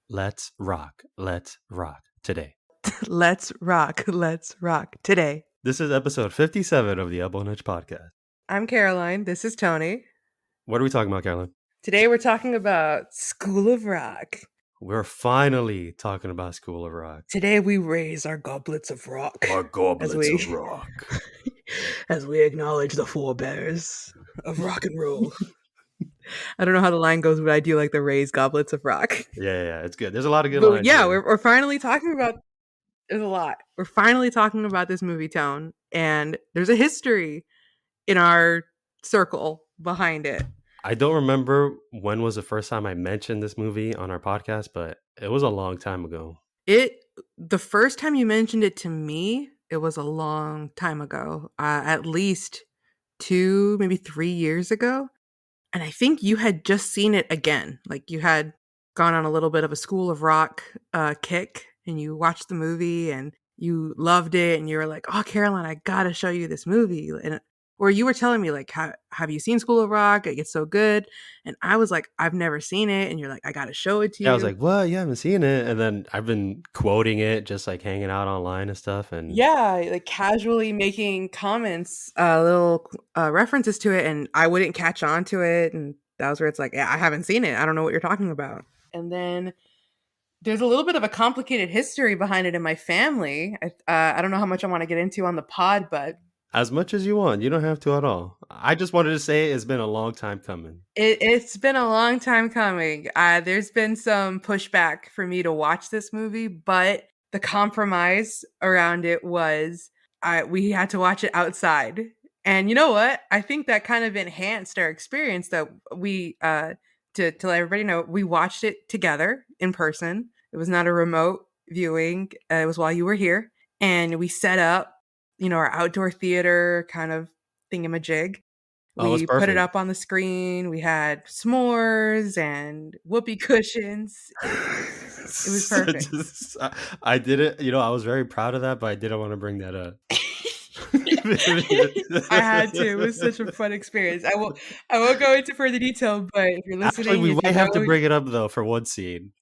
Let's rock. Let's rock today. Let's rock. Let's rock today. This is episode 57 of the Elbow Nudge podcast. I'm Caroline. This is Tony. What are we talking about, Caroline? Today we're talking about School of Rock. We're finally talking about School of Rock. Today we raise our goblets of rock. Our goblets of rock. As we acknowledge the forebears of rock and roll. I don't know how the line goes, but I do like the raised goblets of rock. Yeah, it's good. There's a lot of good But lines. yeah, we're finally talking about. There's a lot. We're finally talking about this movie, Tone, and there's a history in our circle behind it. I don't remember when was the first time I mentioned this movie on our podcast, but it was a long time ago. The first time you mentioned it to me, it was a long time ago, at least 2, maybe 3 years ago. And I think you had just seen it again. Like you had gone on a little bit of a School of Rock kick and you watched the movie and you loved it and you were like, oh, Caroline, I gotta show you this movie. Or you were telling me like, have you seen School of Rock? It's so good. And I was like, I've never seen it. And you're like, I gotta show it to you. Yeah, I was like, what? You haven't seen it? And then I've been quoting it, just like hanging out online and stuff. And yeah, like casually making comments, little references to it, and I wouldn't catch on to it. And that was where it's like, yeah, I haven't seen it. I don't know what you're talking about. And then there's a little bit of a complicated history behind it in my family. I don't know how much I want to get into on the pod, but as much as you want. You don't have to at all. I just wanted to say it's been a long time coming. It's been a long time coming. There's been some pushback for me to watch this movie, but the compromise around it was we had to watch it outside. And you know what? I think that kind of enhanced our experience that we, to let everybody know, we watched it together in person. It was not a remote viewing. It was while you were here. And we set up, our outdoor theater kind of thingamajig. We put it up on the screen. We had s'mores and whoopee cushions. It was perfect. I did it. I was very proud of that, but I didn't want to bring that up. I had to. It was such a fun experience. I won't go into further detail, but if you're listening, actually, we might have to bring it up though for one scene.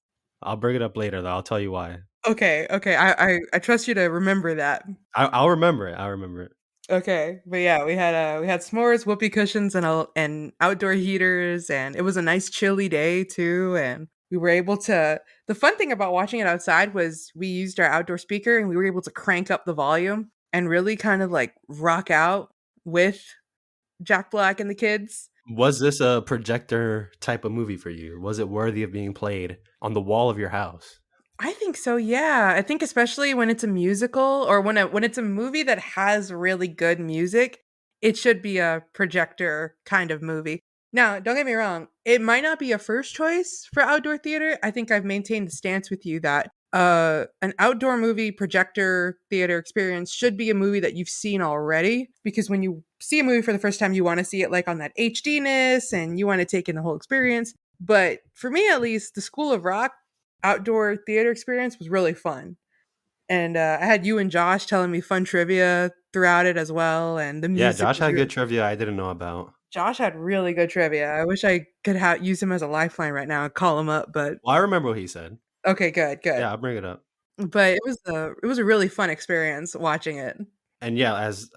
I'll bring it up later though. I'll tell you why. Okay. I trust you to remember that. I'll remember it. Okay, but yeah, we had s'mores, whoopee cushions, and outdoor heaters, and it was a nice chilly day too. And we were able to. The fun thing about watching it outside was we used our outdoor speaker, and we were able to crank up the volume and really kind of like rock out with Jack Black and the kids. Was this a projector type of movie for you? Was it worthy of being played on the wall of your house? I think so, yeah. I think especially when it's a musical or when it's a movie that has really good music, it should be a projector kind of movie. Now, don't get me wrong, it might not be a first choice for outdoor theater. I think I've maintained the stance with you that an outdoor movie projector theater experience should be a movie that you've seen already, because when you see a movie for the first time, you want to see it like on that HD-ness and you want to take in the whole experience. But for me, at least, the School of Rock outdoor theater experience was really fun. And I had you and Josh telling me fun trivia throughout it as well. And the music. Yeah, Josh had good trivia I didn't know about. Josh had really good trivia. I wish I could use him as a lifeline right now and call him up. But I remember what he said. Okay, good. Yeah, I'll bring it up. But it was a really fun experience watching it. And yeah, as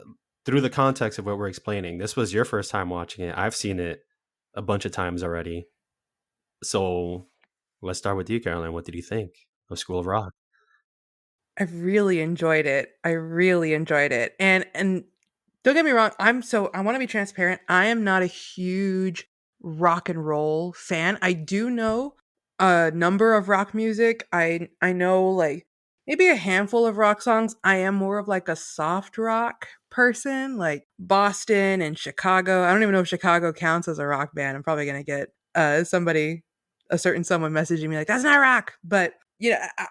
through the context of what we're explaining, this was your first time watching it. I've seen it a bunch of times already. So let's start with you, Caroline. What did you think of School of Rock? I really enjoyed it. And don't get me wrong, I want to be transparent. I am not a huge rock and roll fan. I do know a number of rock music. I know like maybe a handful of rock songs. I am more of like a soft rock person, like Boston and Chicago. I don't even know if Chicago counts as a rock band. I'm probably going to get a certain someone messaging me like, that's not rock. But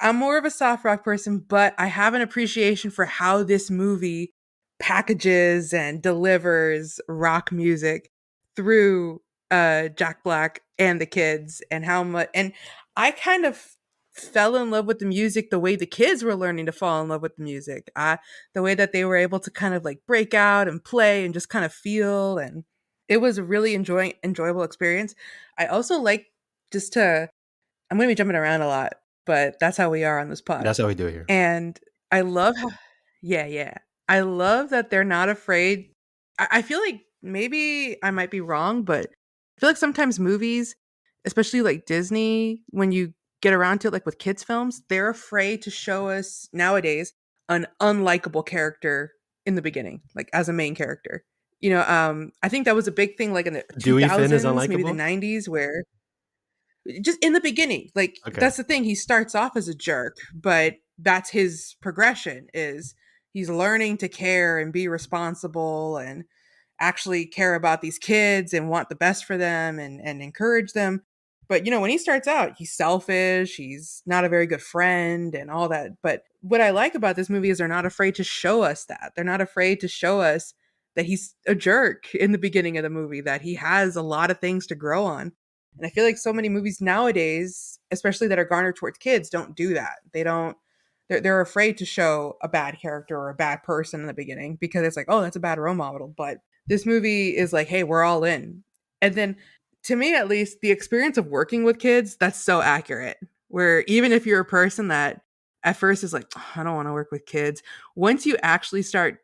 I'm more of a soft rock person, but I have an appreciation for how this movie packages and delivers rock music through Jack Black and the kids, and how much. And I kind of fell in love with the music the way the kids were learning to fall in love with the music. The way that they were able to kind of like break out and play and just kind of feel, and it was a really enjoyable experience. I also like I'm going to be jumping around a lot. but that's how we are on this pod. That's how we do it here. And I love how yeah, yeah. I love that they're not afraid. I feel like maybe I might be wrong, but I feel like sometimes movies, especially like Disney, when you get around to it, like with kids' films, they're afraid to show us nowadays an unlikable character in the beginning, like as a main character. I think that was a big thing like in the Dewey Finn is 2000s, maybe the unlikable. 90s, where just in the beginning, like Okay. that's the thing, he starts off as a jerk, but that's his progression is he's learning to care and be responsible and actually care about these kids and want the best for them and encourage them. But when he starts out, he's selfish, he's not a very good friend and all that. But what I like about this movie is they're not afraid to show us that. They're not afraid to show us that he's a jerk in the beginning of the movie, that he has a lot of things to grow on. And I feel like so many movies nowadays, especially that are garnered towards kids, don't do that. They're afraid to show a bad character or a bad person in the beginning because it's like, oh, that's a bad role model. But this movie is like, hey, we're all in. And then to me at least, the experience of working with kids, that's so accurate. Where even if you're a person that at first is like, "Oh, I don't want to work with kids," once you actually start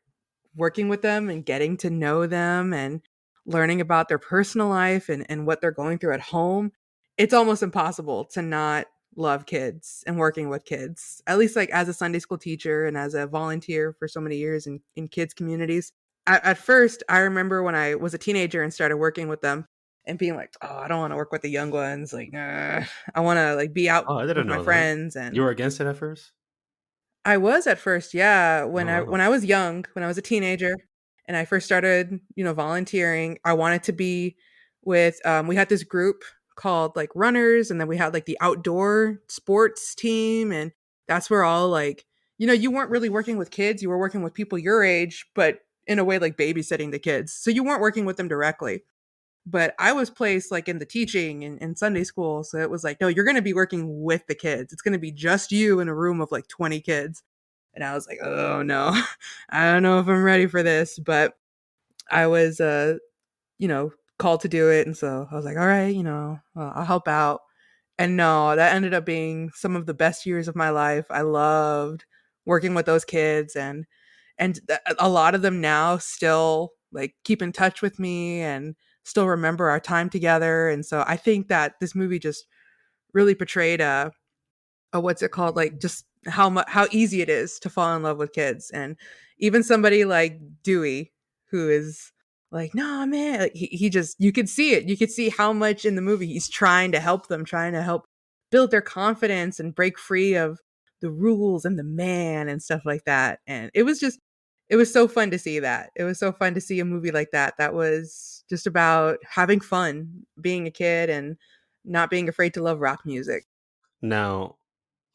working with them and getting to know them and learning about their personal life and what they're going through at home, it's almost impossible to not love kids and working with kids. At least like as a Sunday school teacher and as a volunteer for so many years in kids communities. At first, I remember when I was a teenager and started working with them and being like, "Oh, I don't want to work with the young ones. Like, nah, I want to like be out Oh, I with didn't my know that. friends." You And were against it at first? I was at first, yeah. When Oh I wow. when I was young, when I was a teenager, and I first started, volunteering, I wanted to be with. We had this group called like runners, and then we had like the outdoor sports team, and that's where all like, you weren't really working with kids, you were working with people your age, but in a way like babysitting the kids. So you weren't working with them directly. But I was placed like in the teaching in Sunday school. So it was like, no, you're going to be working with the kids. It's going to be just you in a room of like 20 kids. And I was like, oh no, I don't know if I'm ready for this. But I was, called to do it. And so I was like, all right, I'll help out. And no, that ended up being some of the best years of my life. I loved working with those kids and a lot of them now still like keep in touch with me and still remember our time together. And so I think that this movie just really portrayed what's it called, like just how easy it is to fall in love with kids. And even somebody like Dewey, who is like, no man, like he just, you could see it, you could see how much in the movie he's trying to help them, trying to help build their confidence and break free of the rules and the man and stuff like that. And it was so fun to see that. It was so fun to see a movie like that that was just about having fun being a kid and not being afraid to love rock music. Now,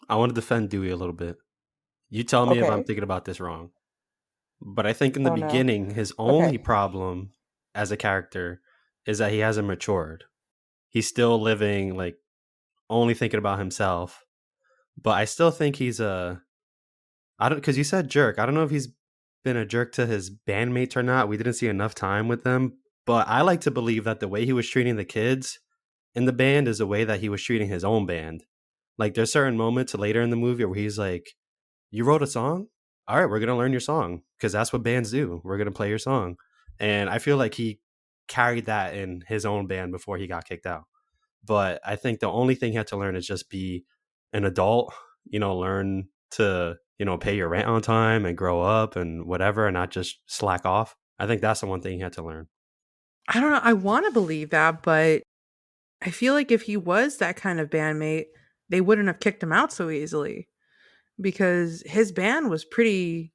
I want to defend Dewey a little bit. You tell me if I'm Okay. thinking about this wrong. But I think in the Oh no. beginning, his only Okay. problem as a character is that he hasn't matured. He's still living like only thinking about himself. But I still think he's a I don't because you said jerk. I don't know if he's been a jerk to his bandmates or not. We didn't see enough time with them. But I like to believe that the way he was treating the kids in the band is the way that he was treating his own band. Like there's certain moments later in the movie where he's like, "You wrote a song? All right, we're gonna learn your song because that's what bands do. We're gonna play your song." And I feel like he carried that in his own band before he got kicked out. But I think the only thing he had to learn is just be an adult, learn to, pay your rent on time and grow up and whatever and not just slack off. I think that's the one thing he had to learn. I don't know. I want to believe that, but I feel like if he was that kind of bandmate, they wouldn't have kicked him out so easily because his band was pretty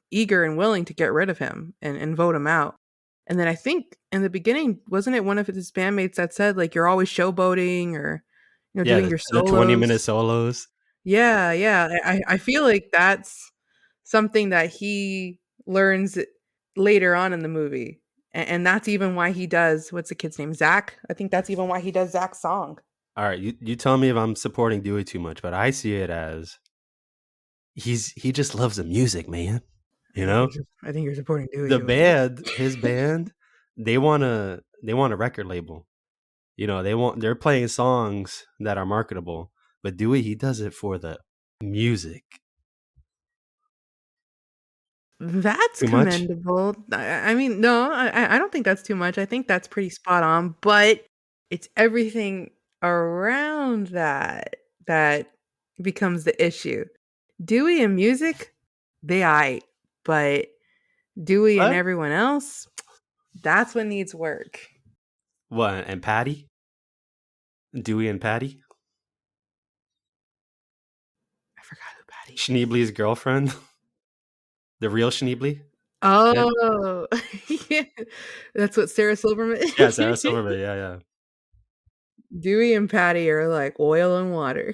eager and willing to get rid of him and vote him out. And then I think in the beginning, wasn't it one of his bandmates that said like you're always showboating or Yeah, doing the, your the 20-minute solos? solos. Yeah, yeah. I feel like that's something that he learns later on in the movie. And that's even why he does what's the kid's name? Zach. I think that's even why he does Zach's song. All right, you tell me if I'm supporting Dewey too much, but I see it as he just loves the music, man. You know? I think you're supporting Dewey The too much. band, his band, they want a record label. They're playing songs that are marketable. But Dewey, he does it for the music. That's Too much? commendable. I mean, no, I don't think that's too much. I think that's pretty spot on, but it's everything around that becomes the issue. Dewey and music, they aight, but Dewey and What? everyone else, that's what needs work. What? And Patty? Dewey and Patty? I forgot who Patty is. Schneebly's girlfriend? The real Schneebly? Yeah, Oh, yeah. That's what Sarah Silverman yeah, Sarah Silverman. Yeah, yeah. Dewey and Patty are like oil and water.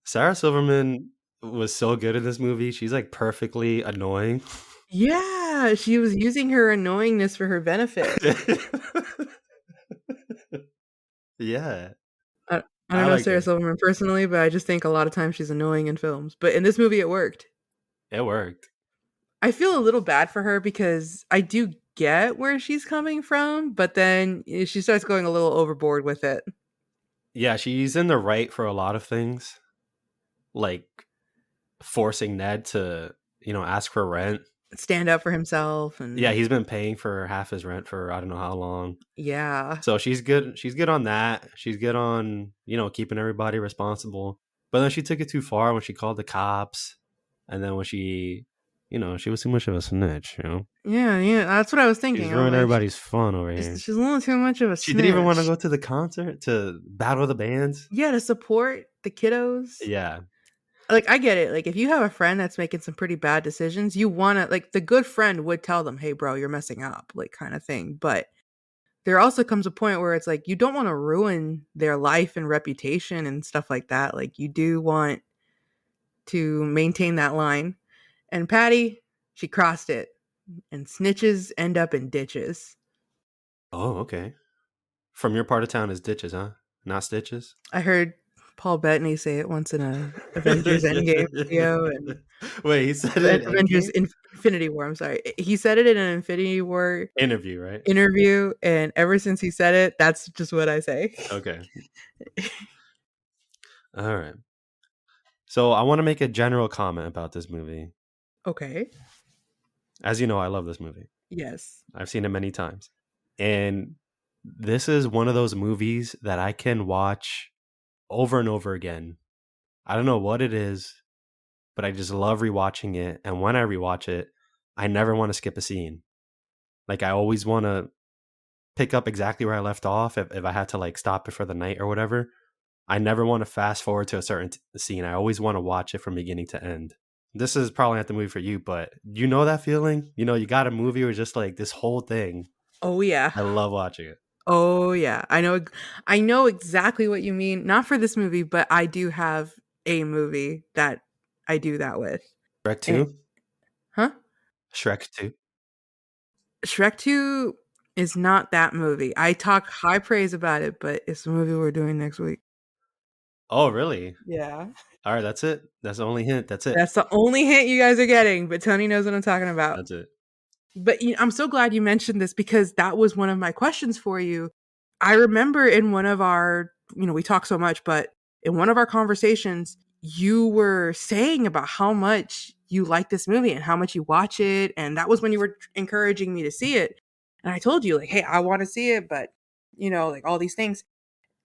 Sarah Silverman was so good in this movie. She's like perfectly annoying. Yeah, she was using her annoyingness for her benefit. Yeah, I don't I know liked Sarah her. Silverman personally, but I just think a lot of times she's annoying in films. But in this movie, it worked. It worked. I feel a little bad for her because I do get where she's coming from, but then she starts going a little overboard with it. Yeah, she's in the right for a lot of things, like forcing Ned to, ask for rent. Stand up for himself Yeah, and he's been paying for half his rent for I don't know how long. yeah. So she's good. She's good on that. She's good on, keeping everybody responsible. But then she took it too far when she called the cops. And then when she was too much of a snitch. Yeah, yeah, that's what I was She's thinking. I'm ruined like, everybody's fun over here. she's a little too much of a She didn't even want to snitch. go to the concert to battle the bands. Yeah, to support the kiddos. Yeah. Like, I get it. Like, if you have a friend that's making some pretty bad decisions, you wanna like, the good friend would tell them, "Hey, bro, you're messing up," like, kinda thing, but there also comes a point where it's like, you don't wanna ruin their life and reputation and stuff like that, like, you do want to maintain that line, and Patty, she crossed it, and snitches end up in ditches. Oh, okay. From your part of town is ditches, huh? Not stitches? I heard Paul Bettany say it once in a Avengers Endgame video and Wait, he said it in Avengers Endgame? Infinity War, I'm sorry. He said it in an Infinity War Interview, right? interview, and ever since he said it, that's just what I say. Okay. All right. So I want to make a general comment about this movie. Okay. As you know, I love this movie. Yes. I've seen it many times. And this is one of those movies that I can watch over and over again. I don't know what it is, but I just love rewatching it. And when I rewatch it, I never want to skip a scene. Like I always want to pick up exactly where I left off if I had to like stop it for the night or whatever. I never want to fast forward to a certain scene. I always want to watch it from beginning to end. This is probably not the movie for you, but you know that feeling? You got a movie where just like this whole thing. Oh, yeah. I love watching it. Oh, yeah. I know exactly what you mean. Not for this movie, but I do have a movie that I do that with. Shrek And 2? huh? Shrek 2. Shrek 2 is not that movie. I talk high praise about it, but it's the movie we're doing next week. Oh, really? Yeah. All right, that's it. That's the only hint. That's it. That's the only hint you guys are getting, but Tony knows what I'm talking about. That's it. But I'm so glad you mentioned this because that was one of my questions for you. I remember in one of our, we talk so much, but in one of our conversations, you were saying about how much you like this movie and how much you watch it. And that was when you were encouraging me to see it. And I told you, like, hey, I want to see it, but, like all these things.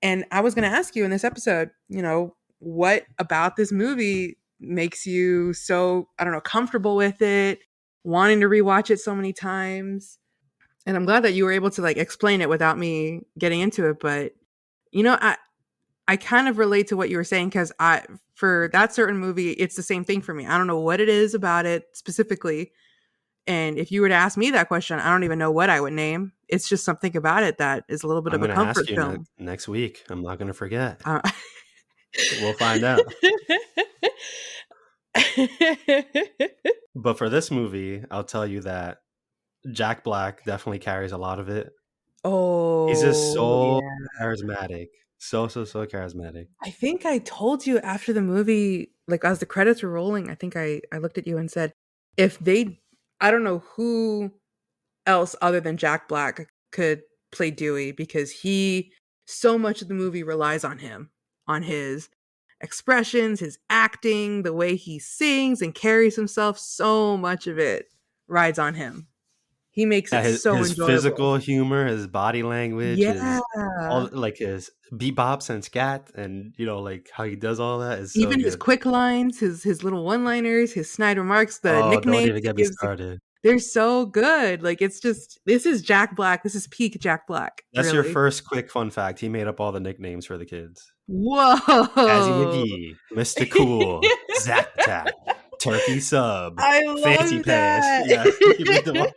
And I was going to ask you in this episode, what about this movie makes you so, I don't know, comfortable with it, wanting to rewatch it so many times? And I'm glad that you were able to like explain it without me getting into it. But, I kind of relate to what you were saying because for that certain movie, it's the same thing for me. I don't know what it is about it specifically. And if you were to ask me that question, I don't even know what I would name. It's just something about it that is a little bit I'm of a going to ask comfort you film. next week. I'm not going to forget. Uh, We'll find out. But for this movie, I'll tell you that Jack Black definitely carries a lot of it. He's just Oh, so yeah. charismatic. So, so, so charismatic. I think I told you after the movie, like as the credits were rolling, I think I looked at you and said, if they, I don't know who else other than Jack Black could play Dewey because so much of the movie relies on him, on his. expressions, his acting, the way he sings and carries himself, so much of it rides on him. He makes Yeah, it so his enjoyable. physical humor, his body language, Yeah. his all like his bebops and scat, and like how he does all that is so Even his good. quick lines, his little one-liners, his snide remarks, the Oh, don't nicknames even he get me gives, started. they're so good. Like, it's just this is Jack Black. This is peak Jack Black, That's your really. first quick fun fact. He made up all the nicknames for the kids. Jazzy Whoa. McGee, Mr. Cool, Zack Attack, Turkey Sub, I Fancy love Pants. that. Yeah, he made them all.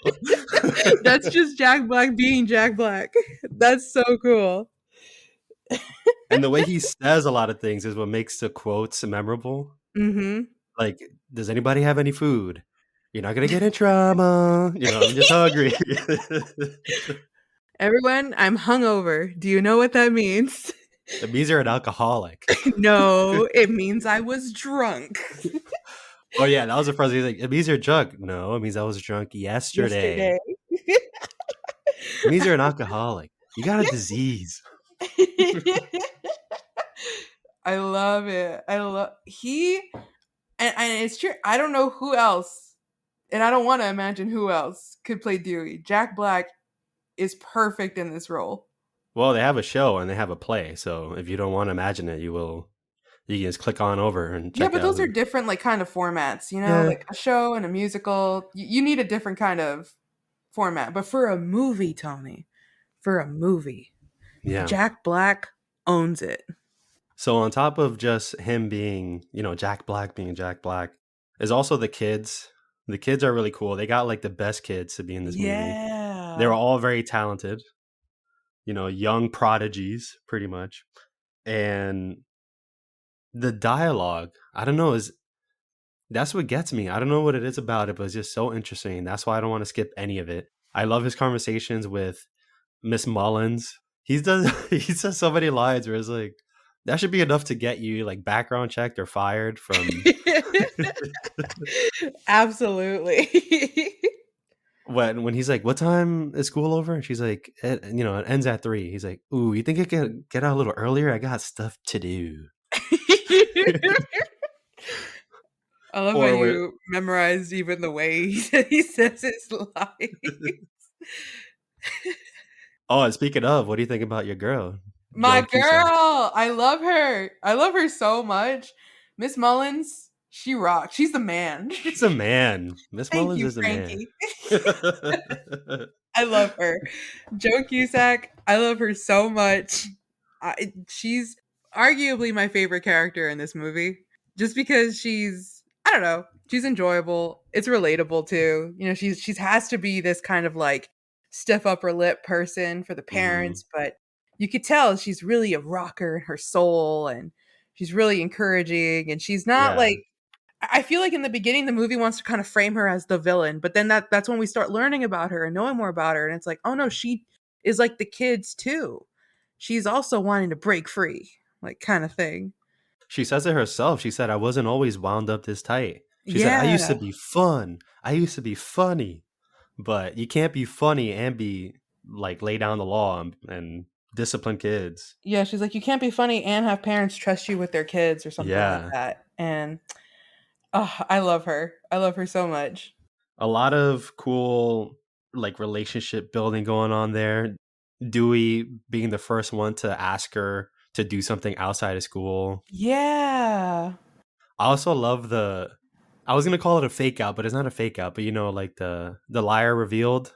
That's just Jack Black being Jack Black. That's so cool. And the way he says a lot of things is what makes the quotes memorable. Mhm. Like, does anybody have any food? You're not gonna get in trouble. I'm just hungry. Everyone, I'm hungover. Do you know what that means? It means you're an alcoholic. No, it means I was drunk Oh yeah, that was the first thing. Like, it means you're drunk. No, it means I was drunk yesterday. yesterday. It means you're an alcoholic. You got a disease. I love it. I love he and it's true. I don't know who else, and I don't want to imagine who else could play Dewey. Jack Black is perfect in this role. Well, they have a show and they have a play, so if you don't want to imagine it, you can just click on over and Yeah, check but out those are who. different, like, kind of formats, Yeah, like a show and a musical. You need a different kind of format. But for a movie, Tony, for a movie, yeah. Jack Black owns it. So on top of just him being, Jack Black being Jack Black, is also the kids. The kids are really cool. They got like the best kids to be in this movie. They were Yeah. all very talented, young prodigies, pretty much. And the dialogue, I don't know, is that's what gets me. I don't know what it is about it, but it's just so interesting. That's why I don't want to skip any of it. I love his conversations with Miss Mullins. He does he says so many lines where it's like that should be enough to get you like background checked or fired from Absolutely. when he's like, "What time is school over?" And she's like, "It ends at 3." He's like, "Ooh, you think I could get out a little earlier? I got stuff to do." I love how Or where you memorized even the way he says his lines. Oh, and speaking of, what do you think about your girl, My Joan Cusack? girl, I love her. I love her so much. Miss Mullins, she rocks. She's the man. She's a man. Miss Thank Mullins you, is a man. Frankie. I love her. Joan Cusack, I love her so much. She's arguably my favorite character in this movie just because I don't know, she's enjoyable. It's relatable too. She's has to be this kind of like stiff upper lip person for the Mhm. parents, but you could tell she's really a rocker in her soul and she's really encouraging and she's not Yeah. like I feel like in the beginning the movie wants to kind of frame her as the villain, but then that's when we start learning about her and knowing more about her and it's like, "Oh no, she is like the kids too. She's also wanting to break free." Like kind of thing. She says it herself. She said, "I wasn't always wound up this tight." She said, "I used to Yeah. be fun. I used to be funny." But you can't be funny and be like lay down the law and discipline kids. Yeah, she's like, "You can't be funny and have parents trust you with their kids," or something like Yeah. that. And oh, I love her. I love her so much. A lot of cool like relationship building going on there. Dewey being the first one to ask her to do something outside of school. Yeah. I also love I was gonna call it a fake out, but it's not a fake out, but like the liar revealed,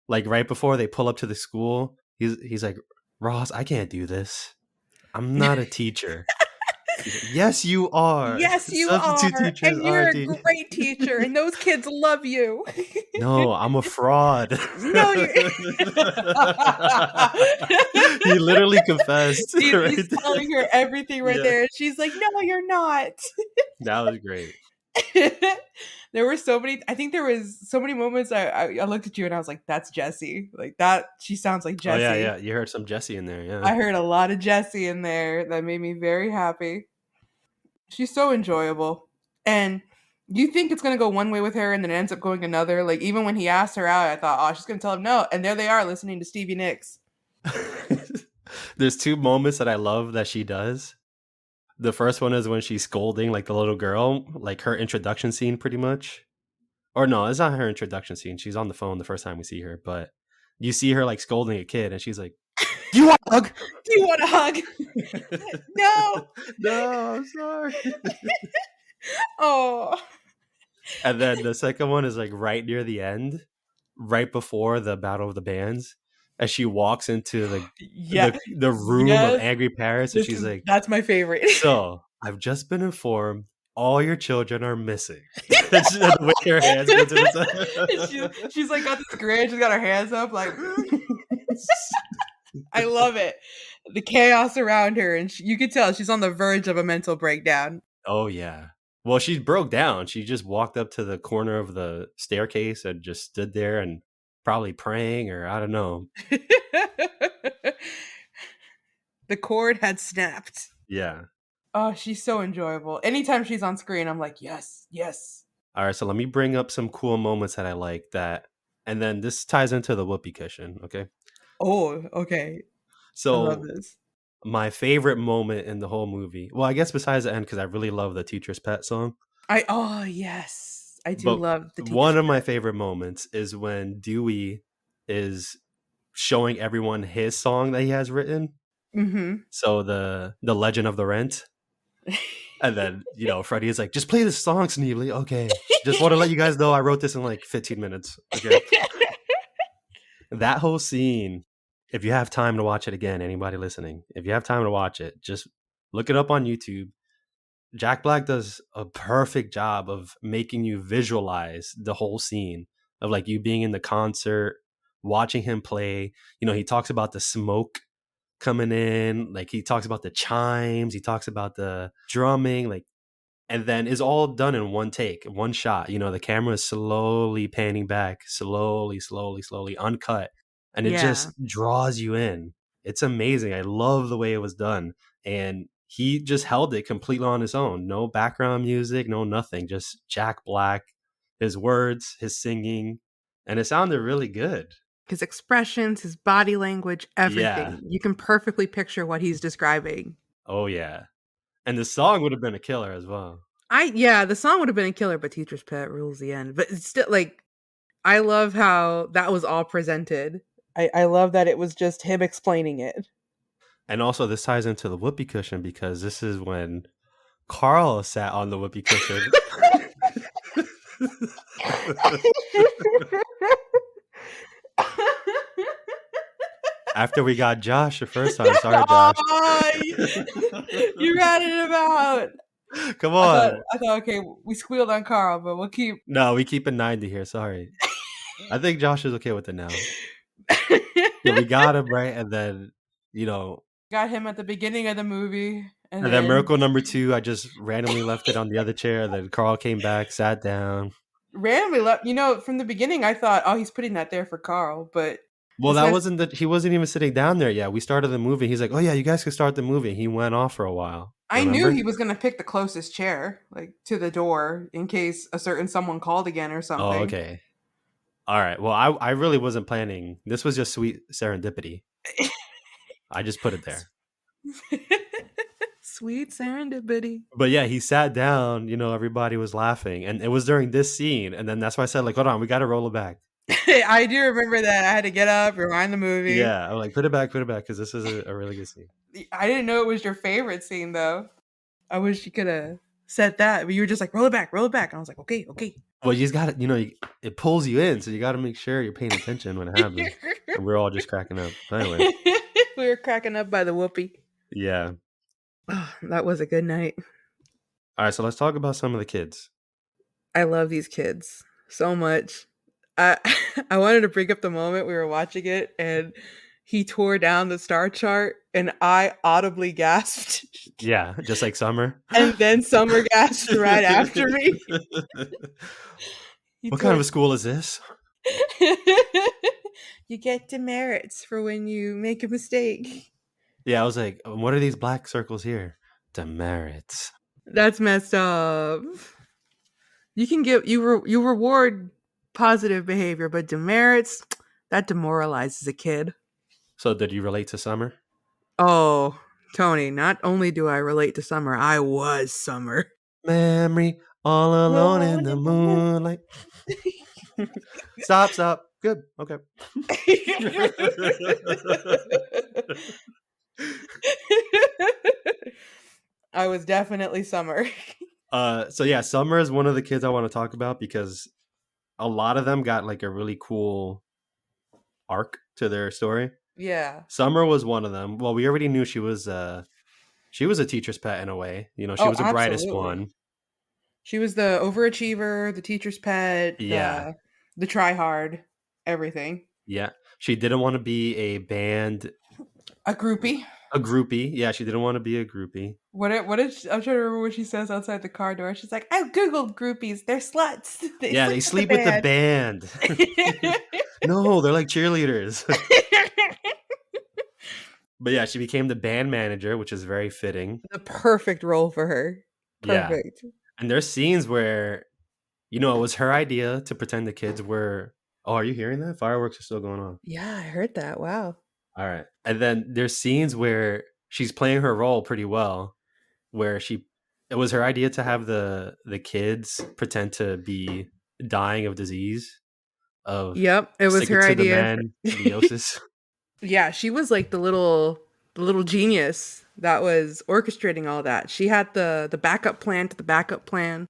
like right before they pull up to the school, he's like, "Ross, I can't do this. I'm not a teacher." She's like, "Yes, you are. Yes, you Substitute are. teachers And are you're a teachers." great teacher and those kids love you. No, I'm a fraud. No, you're He literally confessed right he's there. telling her everything right Yeah, there. And she's like, "No, you're not." that was great. There were so many I think there was so many moments I looked at you and I was like, "That's Jessie." Like that she sounds like Oh yeah, Jessie. yeah. You heard some Jesse in there, yeah. I heard a lot of Jessie in there that made me very happy. She's so enjoyable. And you think it's gonna go one way with her and then it ends up going another. Like even when he asked her out, I thought, "Oh, she's gonna tell him no." And there they are listening to Stevie Nicks. There's two moments that I love that she does. The first one is when she's scolding like the little girl, like her introduction scene, pretty much. Or no, it's not her introduction scene. She's on the phone the first time we see her, but you see her like scolding a kid, and she's like, "Do you want a hug?" Do you want a hug? No. No, I'm sorry. Oh. And then the second one is like right near the end, right before the Battle of the Bands, as she walks into Yeah. the room of Yes. angry parents, and she's like, That's my favorite. "So I've just been informed all your children are missing." The way her hands go to She's like got this grin. She's got her hands up, like I love it. The chaos around her, and you can tell she's on the verge of a mental breakdown. Oh yeah. Well, she broke down. She just walked up to the corner of the staircase and just stood there and probably praying, or I don't know. The cord had snapped. Yeah. Oh, she's so enjoyable. Anytime she's on screen, I'm like, yes, yes. All right, so let me bring up some cool moments that I like that, and then this ties into the whoopee cushion, okay? Oh, okay. I love So this. my favorite moment in the whole movie, well, I guess besides the end, because I really love the Teacher's Pet song, Oh yes, I do but love the one teacher's of my pet. favorite moments is when Dewey is showing everyone his song that he has written. Mm-hmm. So the Legend of the Rent. And then, Freddie is like, just play this song, Sneebly. Okay. Just want to let you guys know I wrote this in like 15 minutes. Okay. That whole scene, if you have time to watch it again, anybody listening, if you have time to watch it, just look it up on YouTube. Jack Black does a perfect job of making you visualize the whole scene of like you being in the concert, watching him play. He talks about the smoke coming in, like he talks about the chimes, he talks about the drumming, like, and then is all done in one take, one shot. The camera is slowly panning back, slowly, slowly, slowly, uncut, and it Yeah, just draws you in. It's amazing. I love the way it was done, and he just held it completely on his own. No background music, no nothing. Just Jack Black, his words, his singing, and it sounded really good. his expressions, his body language, Yeah. everything. You can perfectly picture what he's describing. Oh yeah. And the song would have been a killer as well. Yeah, the song would have been a killer, but Teacher's Pet rules the end. But it's still like I love how that was all presented. I love that it was just him explaining it. And also, this ties into the whoopee cushion because this is when Carl sat on the whoopee cushion. After we got Josh the first time. Sorry, Josh. Aw, you ratted him out. Come I thought on. I thought okay, we squealed on Carl, but we'll keep No, we keep it 90 here. Sorry. I think Josh is okay with it now. Yeah, we got him, right? And then, you know, got him at the beginning of the movie, and and then then Miracle number 2, I just randomly left it on the other chair. Then Carl came back, sat down. randomly left. From the beginning, I thought, oh, he's putting that there for Carl, but Well, this that man, wasn't that he wasn't even sitting down there yet. We started the movie. He's like, "Oh yeah, you guys could start the movie." He went off for a while. I knew Remember? he was gonna pick the closest chair, like to the door, in case a certain someone called again or Oh, something. okay. All right. Well, I really wasn't planning. This was just sweet serendipity. I just put it there. Sweet serendipity. But yeah, he sat down. Everybody was laughing, and it was during this scene. And then that's why I said, like, hold on, we got to roll it back. I do remember that. I had to get up, rewind the movie. Yeah, I'm like, put it back, because this is a really good scene. I didn't know it was your favorite scene though. I wish you could have said that, but you were just like, roll it back, roll it back. And I was like, okay, okay. Well, you just got to, it pulls you in, so you got to make sure you're paying attention when it happens. And we're all just cracking up. But anyway, We were cracking up by the whoopee. yeah. Oh, that was a good night. All right, so let's talk about some of the kids. I love these kids so much. I I wanted to bring up the moment we were watching it and he tore down the star chart and I audibly gasped. Yeah, just like Summer. And then Summer gasped right after me. He What kind of tore a school is this? You get demerits for when you make a mistake. Yeah, I was like, what are these black circles here? Demerits. That's messed up. You can give you reward positive behavior, but demerits that demoralizes a kid. So did you relate to Summer? Oh, Tony, not only do I relate to Summer, I was Summer. Memory all alone in Alone the in the moon. moonlight. Stop, stop. Good. Okay. I was definitely Summer. So yeah, Summer is one of the kids I want to talk about because a lot of them got like a really cool arc to their story. Yeah. Summer was one of them. Well, we already knew she was a teacher's pet in a way. You know, she Oh, was the brightest absolutely. one. She was the overachiever, the teacher's pet, Yeah. the try hard, everything. Yeah. She didn't want to be A groupie. a groupie. Yeah, she didn't want to be a groupie. I'm trying to remember what she says outside the car door. She's like, I googled groupies. They're sluts. They Yeah, sleep they with the sleep with the band. band. No, they're like cheerleaders. But yeah, she became the band manager, which is very fitting. The perfect role for her. Yeah. Perfect. And there's scenes where, it was her idea to pretend the kids were. Oh, are you hearing that? Fireworks are still going on. Yeah, I heard that. Wow. All right. And then there's scenes where she's playing her role pretty well, where it was her idea to have the kids pretend to be dying of disease, of Yep, it was sick her to the idea for man leosis. Yeah, she was like the little genius that was orchestrating all that. She had the backup plan to the backup plan.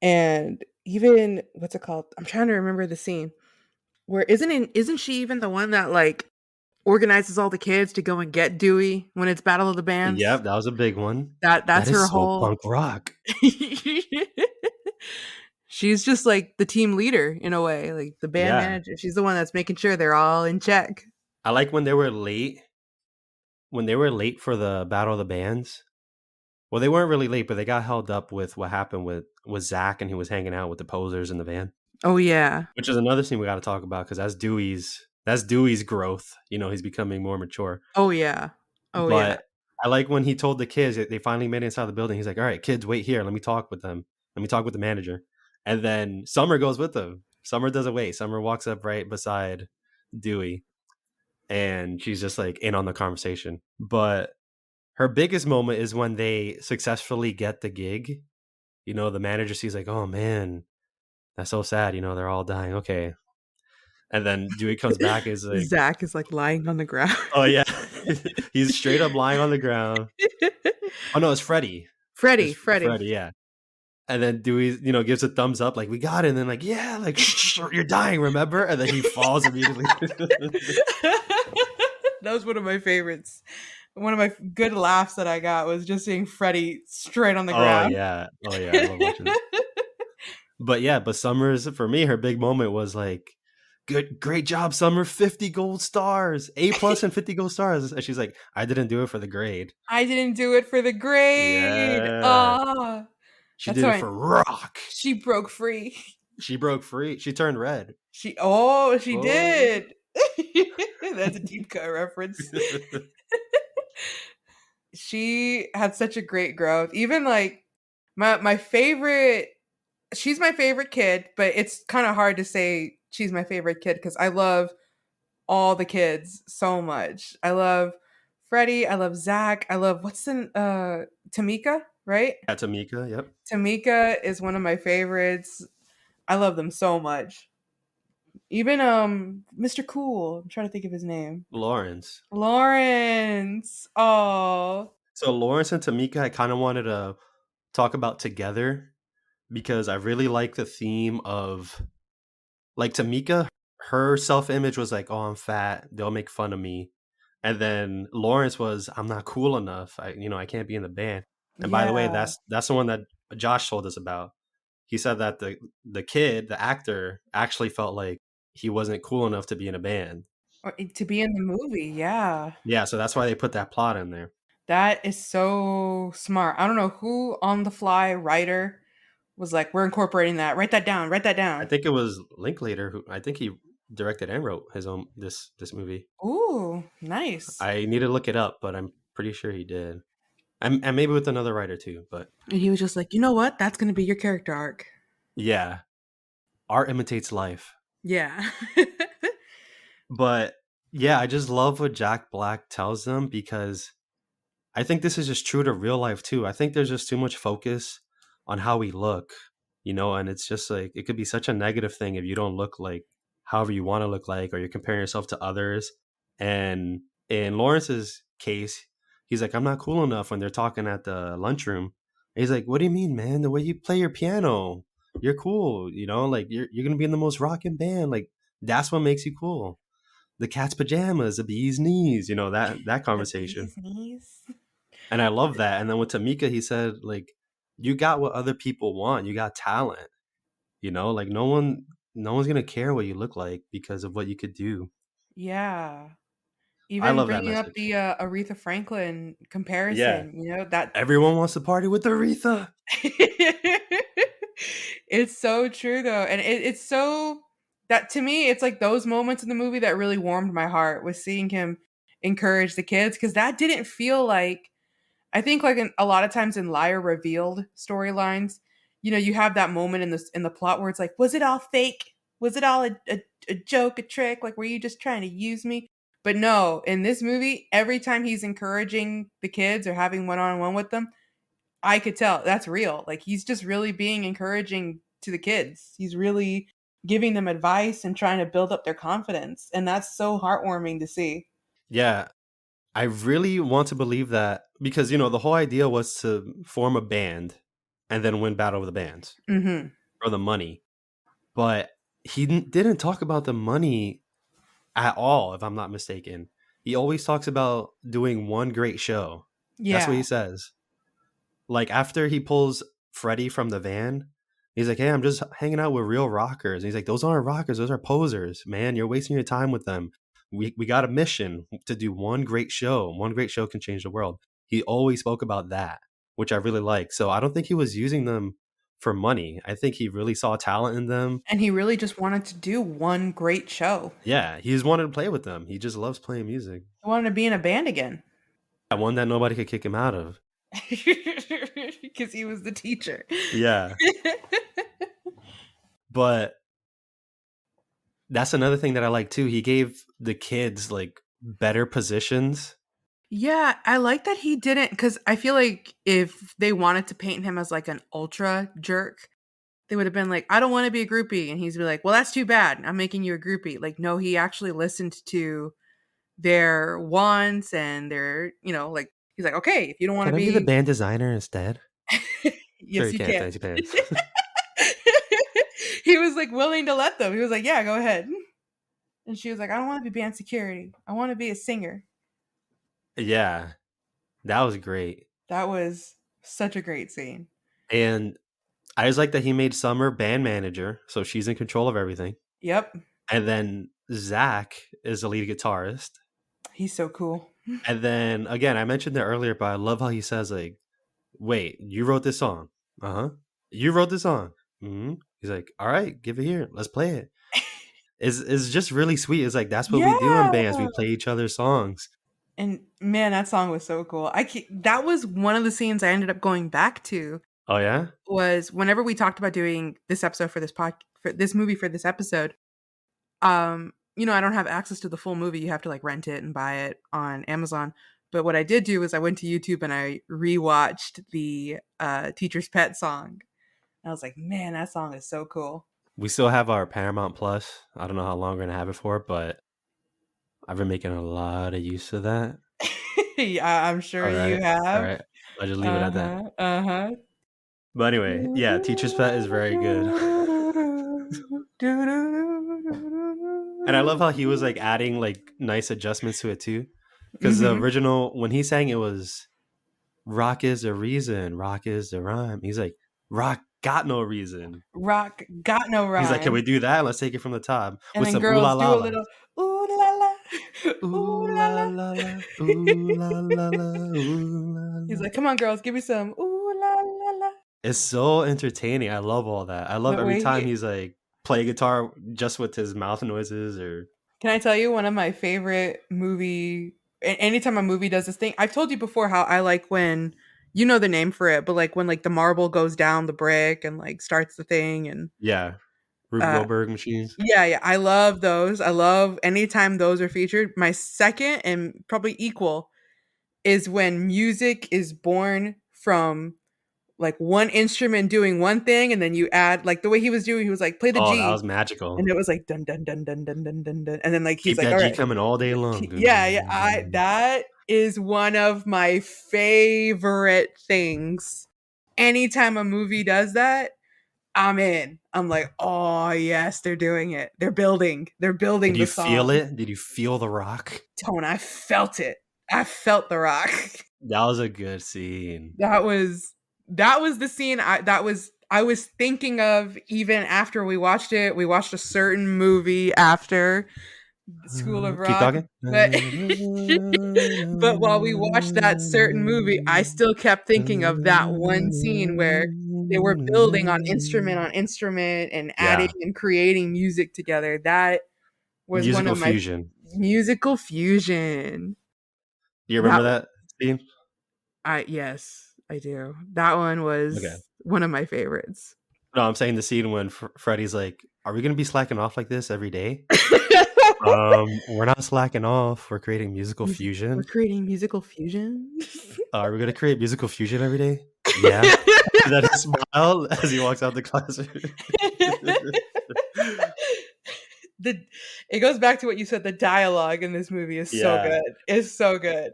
And even what's it called? I'm trying to remember the scene. Where isn't she even the one that like organizes all the kids to go and get Dewey when it's Battle of the Bands? Yep, that was a big one. That's That her is so whole punk rock. She's just like the team leader in a way, like the band Yeah. manager. She's the one that's making sure they're all in check. I like when they were late for the Battle of the Bands. Well, they weren't really late, but they got held up with what happened with Zach, and he was hanging out with the posers in the van, Oh yeah. which is another thing we got to talk about because that's Dewey's growth. He's becoming more mature. Oh yeah. Oh yeah. But I like when he told the kids that they finally made it inside the building. He's like, "All right, kids, wait here. Let me talk with them. Let me talk with the manager." And then Summer goes with them. Summer doesn't wait. Summer walks up right beside Dewey, and she's just like in on the conversation. But her biggest moment is when they successfully get the gig. The manager sees like, "Oh man, that's so sad. They're all dying." Okay, and then Dewey comes back and is like, Zach is like lying on the ground. "Oh yeah," he's straight up lying on the ground. Oh no, it's Freddie. Freddie, It's Freddie. Freddie, yeah. And then Dewey, gives a thumbs up, like we got it. And then like, yeah, like you're dying, remember? And then he falls immediately. That was one of my favorites. One of my good laughs that I got was just seeing Freddie straight on the Oh ground. yeah, oh yeah, I love watching it. But yeah, but Summers for me, her big moment was like, good, great job, Summer, 50 gold stars, A plus and 50 gold stars. And she's like, I didn't do it for the grade. I didn't do it for the grade. Yeah, Ah, she that's did it why for rock. she broke free. She broke free. She turned red. She Oh. did. That's a deep cut reference. She had such a great growth. Even like my favorite she's my favorite kid, but it's kind of hard to say she's my favorite kid because I love all the kids so much. I love Freddie, I love Zach, I love what's the Tamika, right? Yeah, Tamika. Yep. Tamika is one of my favorites. I love them so much. Even Mr. Cool, I'm trying to think of his name. Lawrence. Lawrence. Oh. So Lawrence and Tamika, I kind of wanted to talk about together because I really like the theme of like Tamika. Her self image was like, "Oh, I'm fat. They'll make fun of me," and then Lawrence was, "I'm not cool enough. I can't be in the band." And by the way, Yeah. that's the one that Josh told us about. He said that the kid, the actor, actually felt like he wasn't cool enough to be in a band. Or to be in the movie, yeah. Yeah, so that's why they put that plot in there. That is so smart. I don't know who on the fly writer was like, "We're incorporating that. Write that down. Write that I down." think it was Linklater who I think he directed and wrote his own this movie. Ooh, nice. I need to look it up, but I'm pretty sure he did. And maybe with another writer too, but And he was just like, "You know what? That's going to be your character arc." yeah, art imitates life. Yeah. But yeah, I just love what Jack Black tells them because I think this is just true to real life too. I think there's just too much focus on how we look, and it's just like it could be such a negative thing if you don't look like however you want to look like, or you're comparing yourself to others. And in Lawrence's case, he's like, I'm not cool enough when they're talking at the lunchroom. And he's like, what do you mean, man? The way you play your piano, you're cool, like you're gonna be in the most rocking band. Like that's what makes you cool. The cat's pajamas, the bee's knees, that The conversation. bee's knees. And I love that. And then with Tamika, he said, like, you got what other people want. You got talent. Like no one's gonna care what you look like because of what you could do. Yeah. I Even love that bringing up message. the, Aretha Franklin Yeah. comparison, that Everyone wants to party with Aretha. it's so true though, and it's so that to me, it's like those moments in the movie that really warmed my heart was seeing him encourage the kids because that didn't feel like I think like a lot of times in liar revealed storylines, you have that moment in the plot where it's like, was it all fake? Was it all a joke, a trick? Like, were you just trying to use me? But no, in this movie, every time he's encouraging the kids or having one on one with them, I could tell that's real. Like he's just really being encouraging to the kids. He's really giving them advice and trying to build up their confidence. And that's so heartwarming to see. Yeah. I really want to believe that because, the whole idea was to form a band and then win Battle of the Bands Mhm. or the money. But he didn't talk about the money at all, if I'm not mistaken. He always talks about doing one great show. That's what Yeah. he says. Like after he pulls Freddie from the van, he's like, "Hey, I'm just hanging out with real rockers." And he's like, "Those aren't rockers, those are posers, man. You're wasting your time with them. We got a mission to do one great show. One great show can change the world." He always spoke about that, which I really like. So I don't think he was using them for money. I think he really saw talent in them. And he really just wanted to do one great show. Yeah, he just wanted to play with them. He just loves playing music. He wanted to be in a band again. One that nobody could kick him out of. Because he was the teacher. Yeah. But that's another thing that I like too. He gave the kids like better positions. Yeah, I like that he didn't because I feel like if they wanted to paint him as like an ultra jerk, they would have been like, I don't want to be a groupie. And he's be like, well, that's too bad. I'm making you a groupie. Like, no, he actually listened to their wants and their, like, he's like, okay, if you don't want to Can I be the be, band designer instead? Sure, yes, you you can. can. Fancy pants. He was like willing to let them. He was like, yeah, go ahead. And she was like, I don't want to be band security. I want to be a singer. Yeah, that was great. That was such a great scene. And I just like that he made Summer band manager, so she's in control of everything. Yep. And then Zach is the lead guitarist. He's so cool. And then again, I mentioned it earlier, but I love how he says like, "Wait, you wrote this song? Uh huh. You wrote this song? Mm-hmm." He's like, "All right, give it here. Let's play it." Is just really sweet. It's like that's what we do in Yeah. bands. We play each other's songs. And man, that song was so cool. That was one of the scenes I ended up going back to Oh yeah, was whenever we talked about doing this episode for this movie for this episode. I don't have access to the full movie. You have to like rent it and buy it on Amazon. But what I did do is I went to YouTube and I rewatched the Teacher's Pet song. I was like, man, that song is so cool. we still have our Paramount Plus. I don't know how long we're gonna have it for, but I've been making a lot of use of that. Yeah, I'm sure All you right, all have. right. I'll just leave it at that. Uh-huh. Uh-huh. But anyway, yeah, Teacher's Pet is very good. And I love how he was like adding like nice adjustments to it too. Because the Mhm. original, when he sang, it was "Rock is the reason, rock is the rhyme." He's like, "Rock got no reason." Rock got no He's like, "Can we rhyme. do that? Let's take it from the top And with then some ooh la girls la do a la, little ooh la la, ooh ooh la la la. la la, ooh la la la, ooh la He's la." like, "Come on, girls, give me some ooh la la la." It's so entertaining. I love all that. I love The every way time he he's like play guitar just with his mouth noises or Can I tell you one of my favorite anytime a movie does this thing. I've told you before how I like when you know the name for it, but like when like the marble goes down the brick and like starts the thing and yeah, Rube uh Goldberg machines. yeah, yeah, I love those. I love anytime those are featured. My second and probably equal is when music is born from like one instrument doing one thing, and then you add like the way he was doing. He was like, play the Oh, that G, was and magical. it was like dun dun dun dun dun dun dun dun, and then like he's Keep like, that all G right, coming all day long. Dun, yeah, dun, yeah, dun, dun. that is one of my favorite things. Anytime a movie does that, I'm in. I'm like, oh yes, they're doing it. They're Did building you the feel song it? Did you feel the rock? tone. I felt it. I felt the rock. That was a good scene. that was that was the scene I was thinking of even after we watched it. We watched a certain movie after School of Keep Rock, talking. but but while we watched that certain movie, I still kept thinking of that one scene where they were building on instrument and adding Yeah, and creating music together. That was one musical of my fusion. musical fusion. Do you That remember that scene? I yes, I do. That one Okay. was one of my favorites. No, I'm saying the scene when Freddy's like, "Are we gonna be slacking off like this every day?" We're not slacking off. We're creating musical We're fusion. creating musical fusion. Are we gonna create musical fusion every day? Yeah. And then he smiled as he walks out the classroom. the it goes back to what you said. The dialogue in this movie is so Yeah. good. It's so good.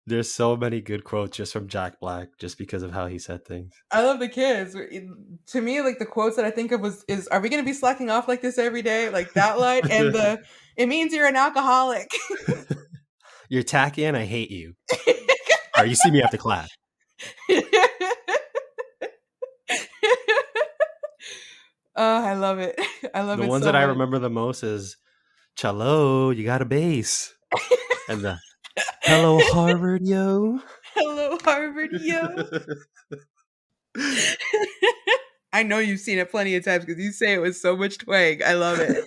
There's so many good quotes just from Jack Black just because of how he said things. I love the kids. To me, like the quotes that I think of was is "Are we gonna be slacking off like this every day?" Like that line, and the "It means you're an alcoholic." You're tacky and I hate you. All right, you see me after class. Oh, I love it. I love The it ones so that I much. remember the most is Cello, you got a bass. And the hello Harvard, yo. Hello, Harvard, yo. I know you've seen it plenty of times because you say it with so much twang. I love it.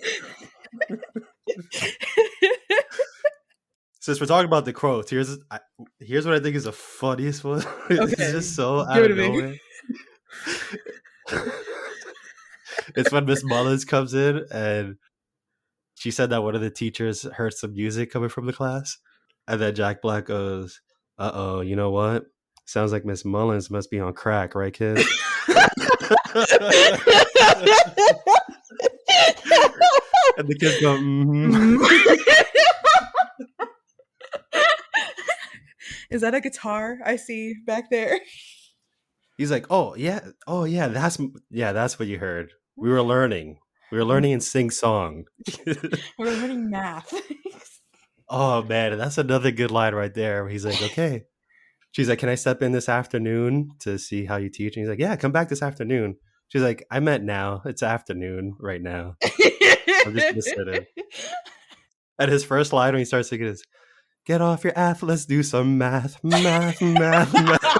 Since we're talking about the quotes, here's what I think is the funniest one. It's Okay, just so out give it of to me. nowhere. It's when Miss Mullins comes in and she said that one of the teachers heard some music coming from the class. And then Jack Black goes, "Uh-oh, you know what? Sounds like Miss Mullins must be on crack, right, kids?" And the kids go, "Mm-hmm." Is that a guitar I see back there? He's like, "Oh yeah, that's what you heard. We were learning. We were learning and sing song." We're learning math. Oh man, that's another good line right there. Where he's like, "Okay." She's like, "Can I step in this afternoon to see how you teach?" And he's like, "Yeah, come back this afternoon." She's like, "I meant now. It's afternoon right now. I'm just gonna sit in." And his first line when he starts singing is, "Get off your ass, let's do some math, math, math, math."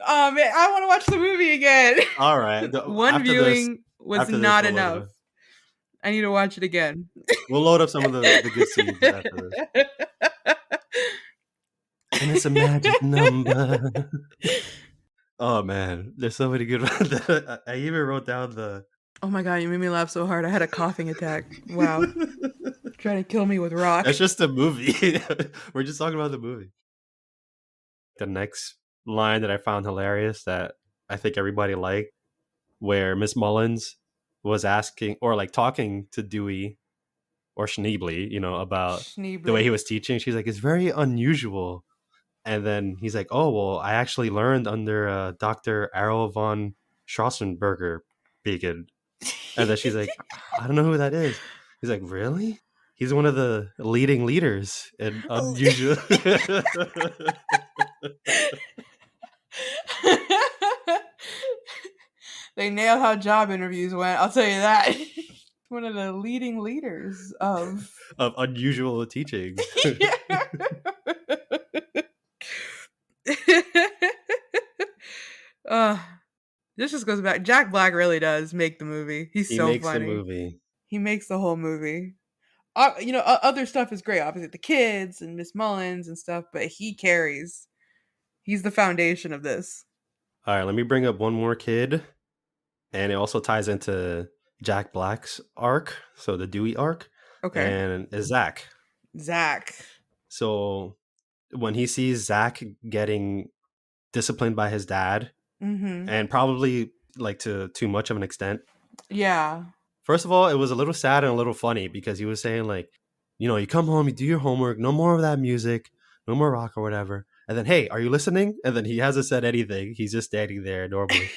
Oh man, I want to watch the movie again. All right, One after this, viewing was not we'll load it enough. up. I need to watch it again. We'll load up some of the good scenes after this. And it's a magic number. Oh man, there's so many good ones. I even wrote down the. Oh my god, you made me laugh so hard. I had a coughing attack. Wow. Trying to kill me with rock. That's just the movie. We're just talking about the movie. The next line that I found hilarious that I think everybody liked, where Miss Mullins was asking or like talking to Dewey or Schneebly, about the way Schneebly. he was teaching. She's like, "It's very unusual." And then he's like, "Oh, well, I actually learned under Dr. Errol von Schossenberger Beacon." And then she's like, "I don't know who that is." He's like, "Really? He's one of the leading leaders in unusual." They nailed how job interviews went. I'll tell you that. One of the leading leaders of. Of unusual teachings. uh, this just goes back. Jack Black really does make the movie. He's He so makes the funny. movie. He makes the whole movie. other stuff is great. Obviously, the kids and Miss Mullins and stuff, but he carries. He's the foundation of this. All right, let me bring up one more kid, and it also ties into Jack Black's arc, so the Dewey arc, Okay, and is Zach. Zach. So when he sees Zach getting disciplined by his dad, Mm-hmm. and probably like to too much of an extent. Yeah. First of all, it was a little sad and a little funny because he was saying like, you come home, you do your homework, no more of that music, no more rock or whatever. And then, hey, are you listening? And then he hasn't said anything. He's just standing there normally.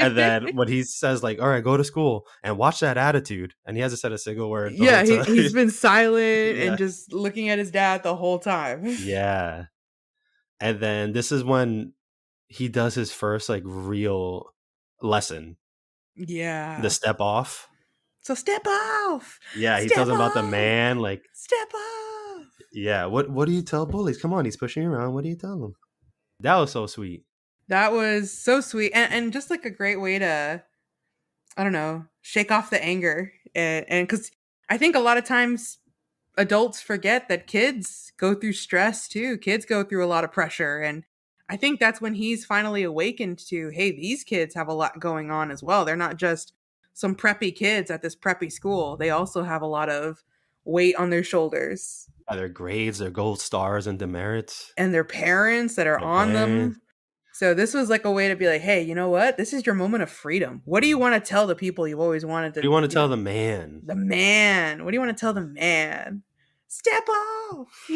And then when he says like, all right, go to school and watch that attitude, and he hasn't said a single word the Yeah, whole he time. he's been silent Yeah. and just looking at his dad the whole time. Yeah. And then this is when he does his first like real lesson, the Yeah. step off. So step off. Yeah, he tells Step him about the off. man. Like, Step off. yeah, what do you tell bullies? Come on, he's pushing you around. What do you tell them? That was so sweet. That was so sweet and just like a great way to I don't know, shake off the anger and cuz I think a lot of times adults forget that kids go through stress too. Kids go through a lot of pressure. And I think that's when he's finally awakened to, hey, these kids have a lot going on as well. They're not just some preppy kids at this preppy school. They also have a lot of weight on their shoulders Their grades, their gold stars and demerits, and their parents that are their on parents. them. So this was like a way to be like, hey, you know what? This is your moment of freedom. What do you want to tell the people you've always wanted What do to, you want to tell the man? the man? What do you want to tell the man? Step off.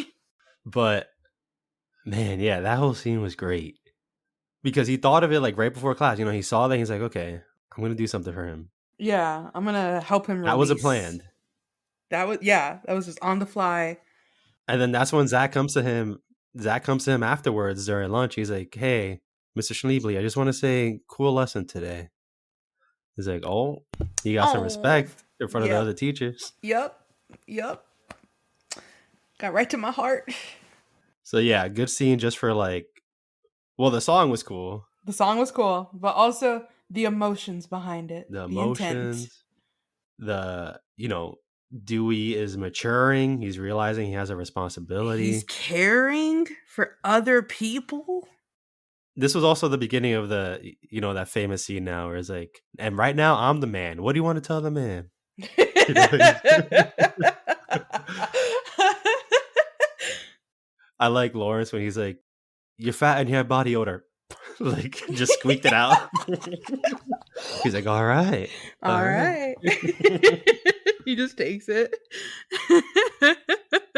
But man, yeah, that whole scene was great because he thought of it like right before class. He saw that he's like, okay, I'm gonna do something for him. Yeah, I'm gonna help him That wasn't release. planned. That was just on the fly. And then that's when Zach comes to him. Zach comes to him afterwards during lunch. He's like, hey, Mr. Schneebly, I just want to say, cool lesson today. He's like, oh, he got some Oh, respect in front of the yep, other teachers. yep, yep. Got right to my heart. So yeah, good scene just for like, well, the song was cool. The song was cool, but also the emotions behind it, The the intent. emotions, Dewey is maturing. He's realizing he has a He's responsibility. caring for other people. This was also the beginning of that famous scene now where it's like, and right now I'm the man. What do you want to tell the man? You know, I like Lawrence when he's like, "You're fat and you have body odor," like just squeaked it out. He's like, "All right, All all right." right. He just takes it.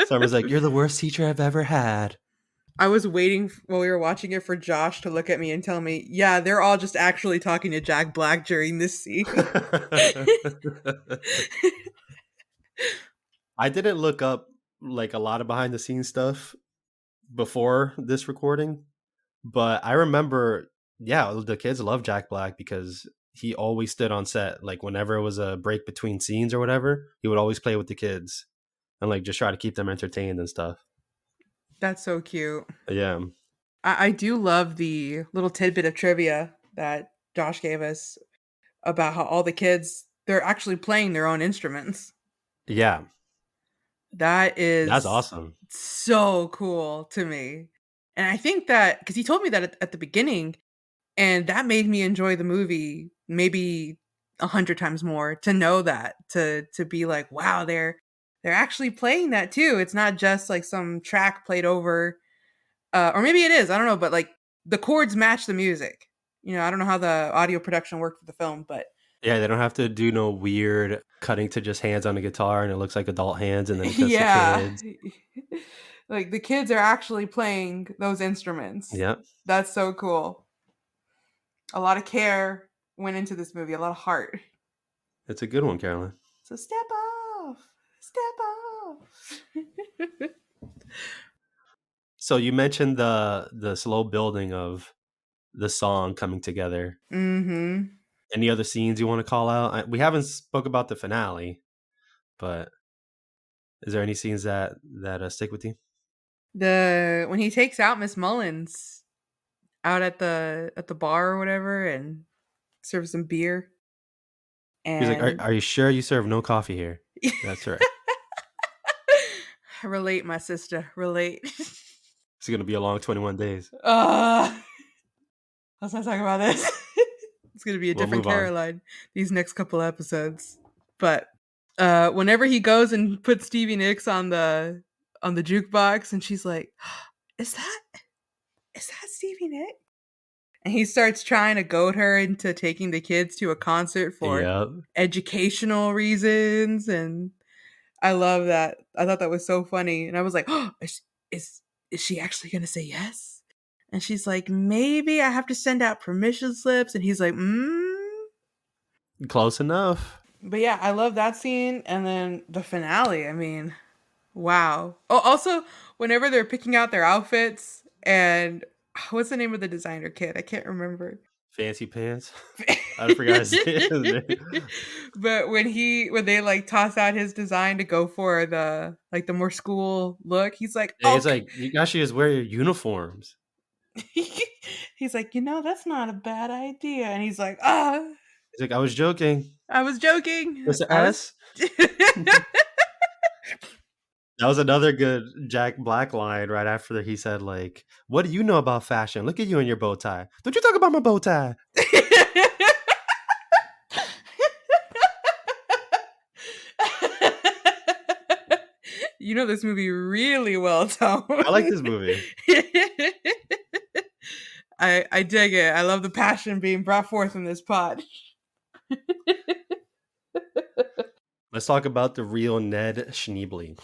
Summer's like, "You're the worst teacher I've ever had." I was waiting while we were watching it for Josh to look at me and tell me, yeah, they're all just actually talking to Jack Black during this scene. I didn't look up like a lot of behind the scenes stuff before this recording, but I remember, yeah, the kids love Jack Black because he always stood on set. Like whenever it was a break between scenes or whatever, he would always play with the kids and like just try to keep them entertained and stuff. That's so cute. Yeah. I do love the little tidbit of trivia that Josh gave us about how all the kids, they're actually playing their own instruments. Yeah. That That's is awesome. so cool to me. And I think that because he told me that at the beginning, and that made me enjoy the movie maybe 100 times more to know that to be like, wow, they're actually playing that too. It's not just like some track played over, or maybe it is. I don't know, but like the chords match the music. I don't know how the audio production worked for the film, but Yeah, they don't have to do no weird cutting to just hands on the guitar and it looks like adult hands and then it cuts to yeah, kids. like the kids are actually playing those instruments. Yeah. That's so cool. A lot of care went into this movie, a lot of heart. It's a good one, Carolyn. So step off, step off. So you mentioned the slow building of the song coming together. Mm-hmm. Any other scenes you want to call out? We haven't spoke about the finale, but is there any scenes that stick with you? The when he takes out Miss Mullins out at the bar or whatever and serves some beer He's like, and are you sure you serve no coffee here? That's right. Relate, my sister. Relate. It's gonna be a long 21 days. Let's not talk about this. It's gonna be a We'll different move on. Caroline these next couple episodes. But whenever he goes and puts Stevie Nicks on the jukebox, and she's like, "Is that Stevie Nicks?" And he starts trying to goad her into taking the kids to a concert for Yeah, educational reasons, and I love that. I thought that was so funny, and I was like, "Oh, is is she actually gonna say yes?" And she's like, "Maybe I have to send out permission slips." And he's like, "Mm." close enough. But yeah, I love that scene, and then the finale. I mean, wow. Oh, also, whenever they're picking out their outfits, and what's the name of the designer kid? I can't remember. Fancy pants. I forgot his name. But when they like toss out his design to go for the more school look, he's like, Yeah, he's okay. like, you guys should just wear your uniforms. He's like, that's not a bad idea. And he's like, ah, He's like, I was joking. I was joking. It's an I was. S. That was another good Jack Black line right after he said, like, what do you know about fashion? Look at you in your bow tie. Don't you talk about my bow tie. This movie really well, Tom. I like this movie. I dig it. I love the passion being brought forth in this pod. Let's talk about the real Ned Schneebly.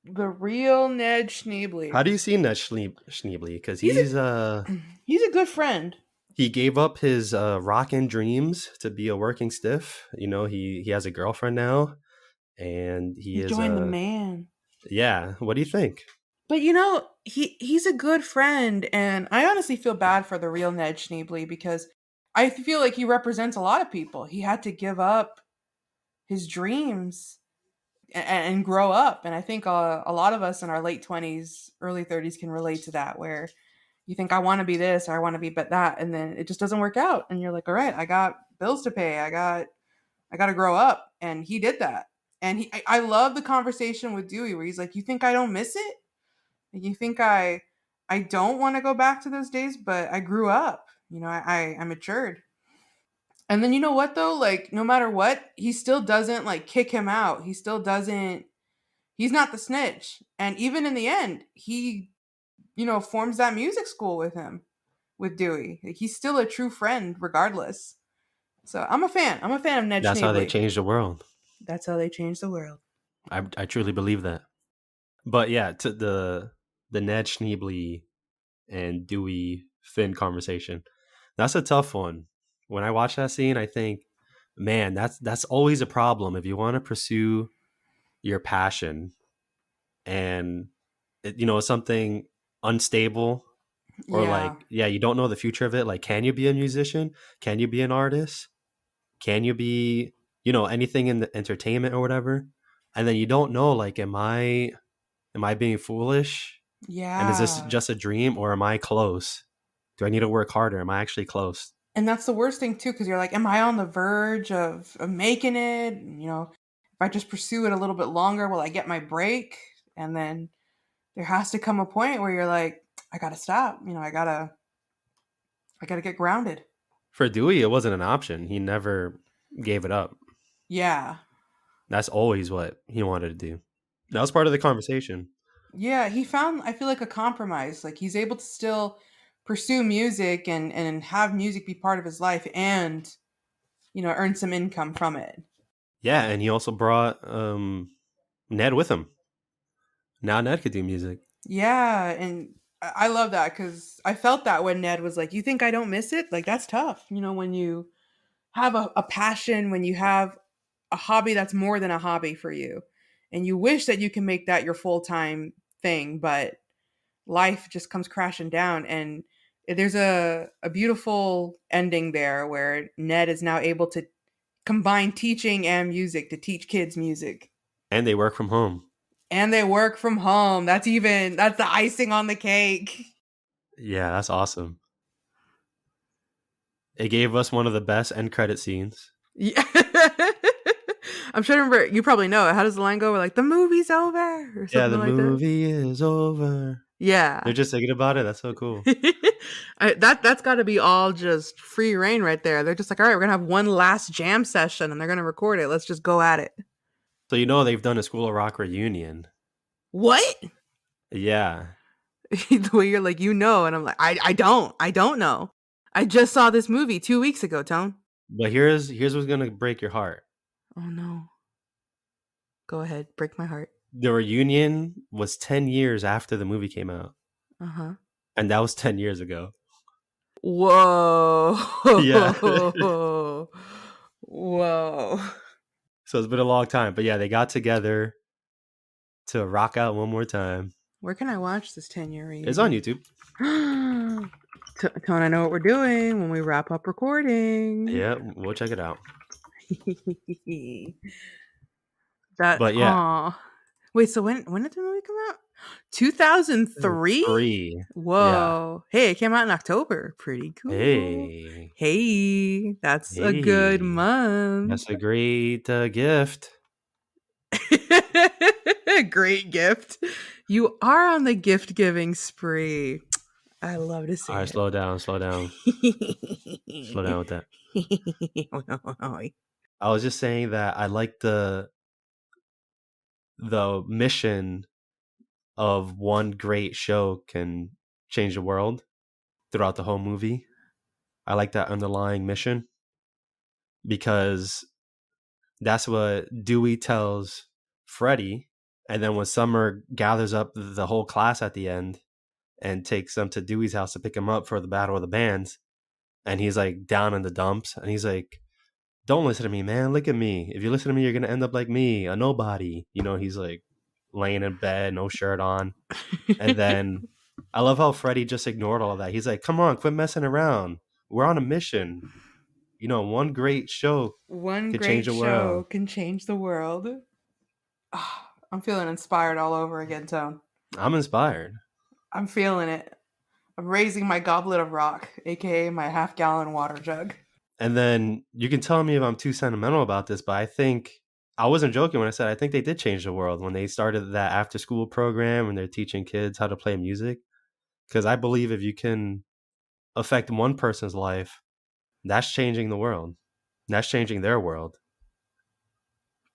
The real Ned Schneebly. How do you see Ned Schneebly? Because He's a good friend. he gave up his rockin' dreams to be a working stiff. He has a girlfriend now, and he He is joined the man. yeah. What do you think? But he's a good friend, and I honestly feel bad for the real Ned Schneebly because I feel like he represents a lot of people. He had to give up his dreams and grow up, and I think a lot of us in our late 20s, early 30s can relate to that, where you think I want to be this or I want to be but that, and then it just doesn't work out, and you're like, all right, I got bills to pay, I got to grow up, and he did that. And I love the conversation with Dewey where he's like, you think I don't miss it? You think I don't want to go back to those days, but I grew up. I matured. And then you know what though? Like no matter what, he still doesn't like kick him out. He still doesn't he's not the snitch. And even in the end, he forms that music school with him, with Dewey. Like, he's still a true friend regardless. So I'm a fan. I'm a fan of Ned That's how they Schneebly. changed the world. That's how they changed the world. I truly believe that. But yeah, to the Ned Schneebly and Dewey Finn conversation, that's a tough one. When I watch that scene, I think, man, that's always a problem if you want to pursue your passion and something unstable, or Yeah. like, yeah, you don't know the future of it. Like, can you be a musician? Can you be an artist? Can you be anything in the entertainment or whatever? And then you don't know, like, am I being foolish? And is this Yeah. just a dream, or am I close? Do I need to work harder? Am I actually close? And that's the worst thing too, because you're like, am I on the verge of making it? And, if I just pursue it a little bit longer, will I get my break? And then there has to come a point where you're like, I gotta stop. I gotta get grounded. For Dewey, it wasn't an option. He never gave it up. Yeah. That's always what he wanted to do. That was part of the conversation. Yeah, he found, I feel like, a compromise. Like he's able to still pursue music and have music be part of his life and, earn some income from it. Yeah, and he also brought Ned with him. Now Ned could do music. Yeah, and I love that because I felt that when Ned was like, "You think I don't miss it?" Like that's tough. When you have a passion, when you have a hobby that's more than a hobby for you, and you wish that you can make that your full time thing, but life just comes crashing down. And there's a beautiful ending there where Ned is now able to combine teaching and music to teach kids music. And they work from home. And they work from home. That's the icing on the cake. Yeah, that's awesome. It gave us one of the best end credit scenes. Yeah. I'm trying to remember. You probably know it. How does the line go? We're like, the movie's over or Yeah, something the like that. movie is over. They're Yeah. just thinking about it. That's so cool. That's got to be all just free reign right there. They're just like, all right, we're gonna have one last jam session, and they're gonna record it. Let's just go at it. So you know they've done a School of Rock reunion. What? Yeah. The way you're like, and I'm like, I don't know. I just saw this movie 2 weeks ago, Tone. But here's what's gonna break your heart. Oh no. Go ahead, break my heart. The reunion was 10 years after the movie came out. Uh huh. And that was 10 years ago. Whoa. Yeah. Whoa. So it's been a long time. But yeah, they got together to rock out one more time. Where can I watch this 10-year It's on reunion? YouTube. Tone, I know what we're doing when we wrap up recording. Yeah, we'll check it out. That But yeah, aw. Wait, so when did the movie come out? 2003? 3. Yeah. Whoa. Hey, it came out in October. Pretty cool. Hey. Hey, that's a good Hey. month. That's a great gift. Great gift. You are on the gift giving spree. I love to All see right, it. slow down, slow down. Slow down with that. I was just saying that I like the mission of one great show can change the world throughout the whole movie. I like that underlying mission because that's what Dewey tells Freddy. And then when Summer gathers up the whole class at the end and takes them to Dewey's house to pick him up for the Battle of the Bands, and he's like down in the dumps, and he's like, don't listen to me, man. Look at me. If you listen to me, you're going to end up like me, a nobody. You know, he's like laying in bed, no shirt on. And then I love how Freddy just ignored all of that. He's like, come on, quit messing around. We're on a mission. You know, one great show One could change great the show world. can change the world. Ah, I'm feeling inspired all over again, Tone. I'm inspired. I'm feeling it. I'm raising my goblet of rock, aka my half-gallon water jug. And then you can tell me if I'm too sentimental about this, but I think I wasn't joking when I said I think they did change the world when they started that after school program and they're teaching kids how to play music. Because I believe if you can affect one person's life, that's changing the world. That's changing their world.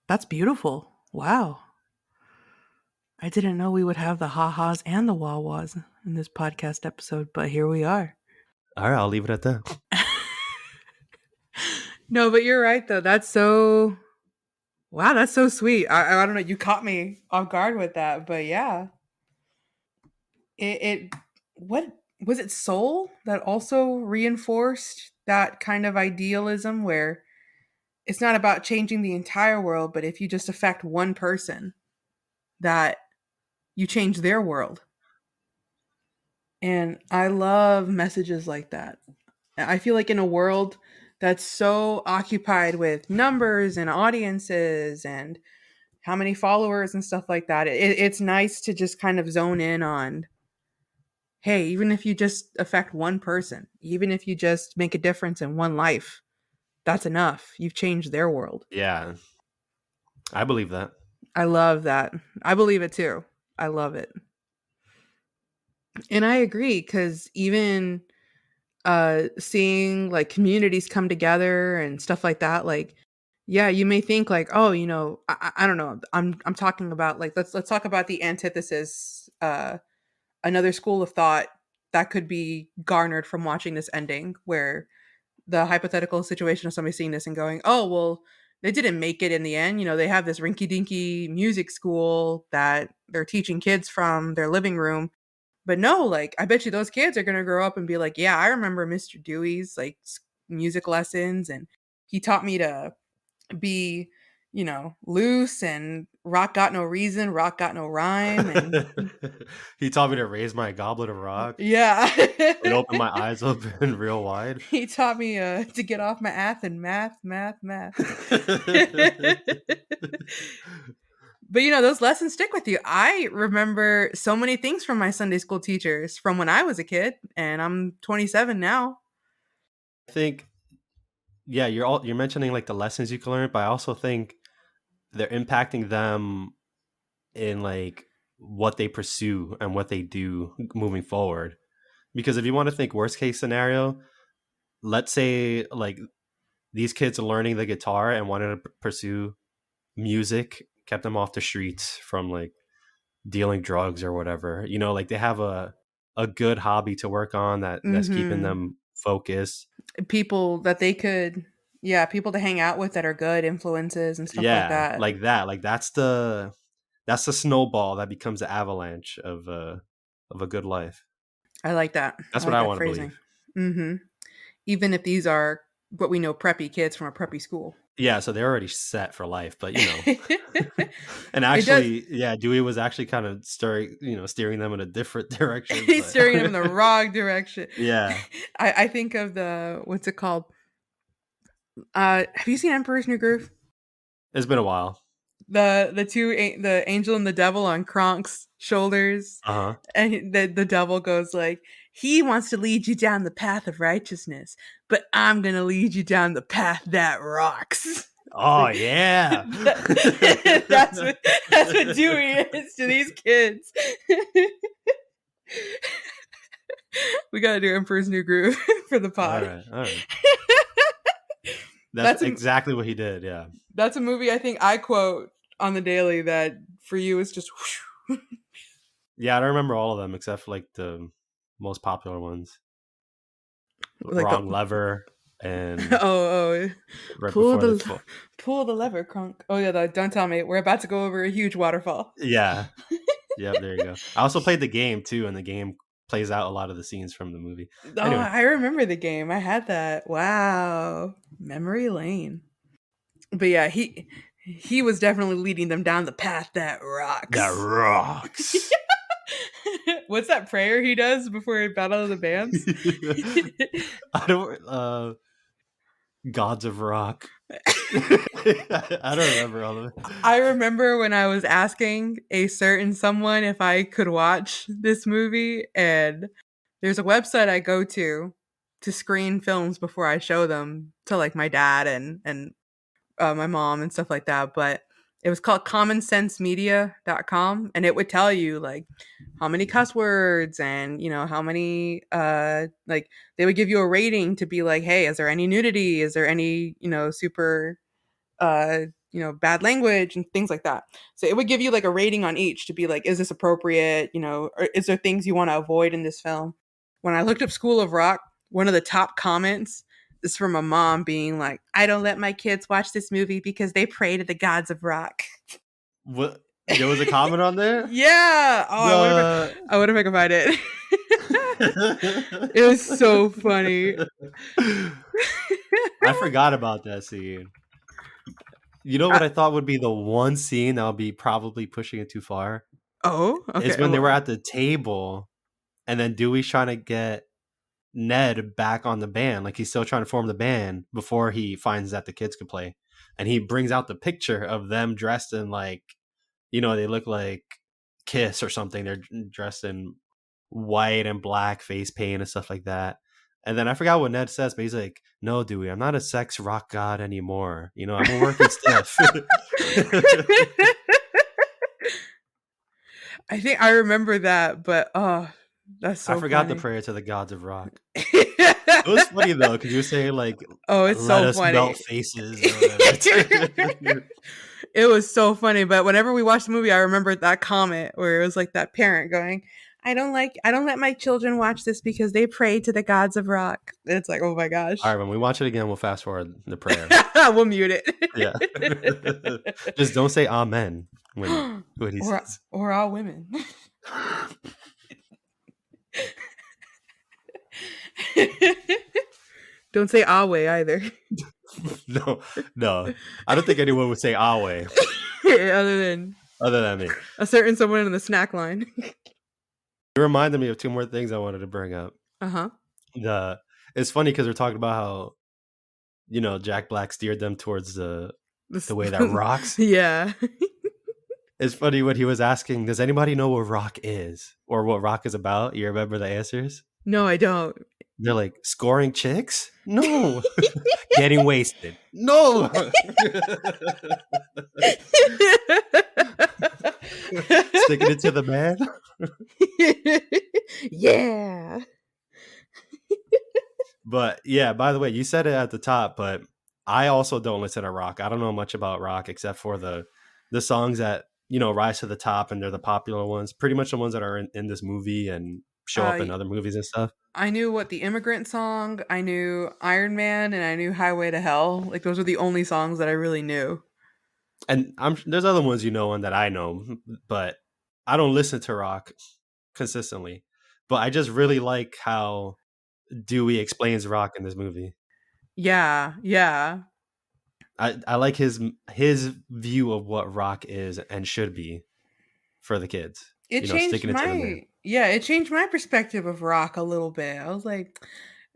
That's beautiful. Wow. I didn't know we would have the ha-has and the wah-wahs in this podcast episode, but here we are. All right, I'll leave it at that. No, but you're right though. That's so wow, that's so sweet. I don't know, you caught me off guard with that, but yeah. It what was it Soul that also reinforced that kind of idealism where it's not about changing the entire world, but if you just affect one person, that you change their world. And I love messages like that. I feel like in a world that's so occupied with numbers and audiences and how many followers and stuff like that, it's nice to just kind of zone in on, hey, even if you just affect one person, even if you just make a difference in one life, that's enough. You've changed their world. Yeah, I believe that. I love that. I believe it too. I love it. And I agree because even seeing like communities come together and stuff like that, like yeah, you may think like, oh, I don't know, I'm talking about like, let's talk about the antithesis, another school of thought that could be garnered from watching this ending, where the hypothetical situation of somebody seeing this and going, oh well, they didn't make it in the end. They have this rinky dinky music school that they're teaching kids from their living room. But no, like I bet you those kids are gonna grow up and be like, yeah, I remember Mr. Dewey's like music lessons, and he taught me to be, loose, and rock got no reason, rock got no rhyme, and He taught me to raise my goblet of rock yeah. and open my eyes open real wide. He taught me to get off my ass and math. But those lessons stick with you. I remember so many things from my Sunday school teachers from when I was a kid, and I'm 27 now. I think, yeah, you're mentioning like the lessons you can learn, but I also think they're impacting them in like what they pursue and what they do moving forward. Because if you want to think worst case scenario, let's say like these kids are learning the guitar and wanted to pursue music, kept them off the streets from like dealing drugs or whatever. You know, like they have a good hobby to work on that's keeping Mm-hmm. them focused. People that they could, yeah, people to hang out with that are good influences and stuff like Yeah, that. like that. Like that's the snowball that becomes the avalanche of a good life. I like that. I That's what like I that want to phrasing. believe. Mm-hmm. Even if these are what we know preppy kids from a preppy school. Yeah, so they're already set for life, but It and does. actually, yeah, Dewey was actually kind of steering them in a different direction, He's but steering them in the wrong direction. yeah, I think of the what's it called? Have you seen Emperor's New Groove? it's been a while. The angel and the devil on Kronk's shoulders, Uh huh. and the devil goes like, he wants to lead you down the path of righteousness, but I'm gonna lead you down the path that rocks. Oh yeah. That's what Dewey is to these kids. We gotta do Emperor's New Groove for the All pod. right, all right. That's That's a exactly what he did. Yeah, that's a movie I think I quote on the daily. That for you is just whoosh. yeah. I don't remember all of them except for like the most popular ones. Like the Wrong lever and oh right pull before the the pull the lever, Kronk. Oh yeah, don't tell me we're about to go over a huge waterfall. yeah. Yep, there you go. I also played the game too, and the game plays out a lot of the scenes from the movie. Oh, Anyway, I remember the game. I had that. Wow, memory lane. But yeah, he was definitely leading them down the path that that rocks. rocks. What's that prayer he does before Battle of the Bands? I don't. Gods of Rock. I don't remember all of it. I remember when I was asking a certain someone if I could watch this movie, and there's a website I go to screen films before I show them to like my dad and my mom and stuff like that. But it was called commonsensemedia.com, and it would tell you like how many cuss words and how many like they would give you a rating to be like, hey, is there any nudity, is there any super uh bad language and things like that. So it would give you like a rating on each to be like, is this appropriate, or is there things you want to avoid in this film. When I looked up School of Rock, one of the top comments is from a mom being like, I don't let my kids watch this movie because they pray to the gods of rock. What? There was a comment on there. Yeah. Oh, The I wonder if I can find it. It was so funny. I forgot about that scene. You know what I thought would be the one scene that would be probably pushing it too far Oh, is okay. when they were at the table and then Dewey's trying to get Ned back on the band. Like he's still trying to form the band before he finds that the kids could play. And he brings out the picture of them dressed in like, they look like Kiss or something. They're dressed in white and black face paint and stuff like that. And then I forgot what Ned says, but he's like, "No, Dewey, I'm not a sex rock god anymore. I'm a working stiff." I think I remember that, but oh, that's I so forgot the funny. prayer to the gods of rock. It was funny though, because you were saying like, Oh, it's "Let so us funny. melt faces" or whatever. It was so funny, but whenever we watched the movie, I remember that comment where it was like that parent going, I don't let my children watch this because they pray to the gods of rock. It's like, oh my All gosh. right, when we watch it again, we'll fast forward the prayer. We'll mute Yeah, it. just don't say "Amen" when he or says. or all women. Don't say Awe either. No, no, I don't think anyone would say "Awe" Other than other than me. a certain someone in the snack line. It reminded me of two more things I wanted to bring up. Uh-huh. The It's funny because we're talking about how Jack Black steered them towards the way that rocks. Yeah. It's funny when he was asking, "Does anybody know what rock is or what rock is about?" You remember the answers? No, I don't. They're like, scoring chicks? No. Getting wasted? No. Sticking it to the man? Yeah. But yeah, by the way, you said it at the top, but I also don't listen to rock. I don't know much about rock except for the songs that, rise to the top, and they're the popular ones. Pretty much the ones that are in this movie and show up Uh, in other movies and stuff. I knew what the Immigrant Song, I knew Iron Man, and I knew Highway to Hell. Like those were the only songs that I really knew. And there's other ones and that I know, but I don't listen to rock consistently. But I just really like how Dewey explains rock in this movie. Yeah, yeah. I like his view of what rock is and should be for the kids. It changed Sticking it to the man. it changed my perspective of rock a little bit. I was like,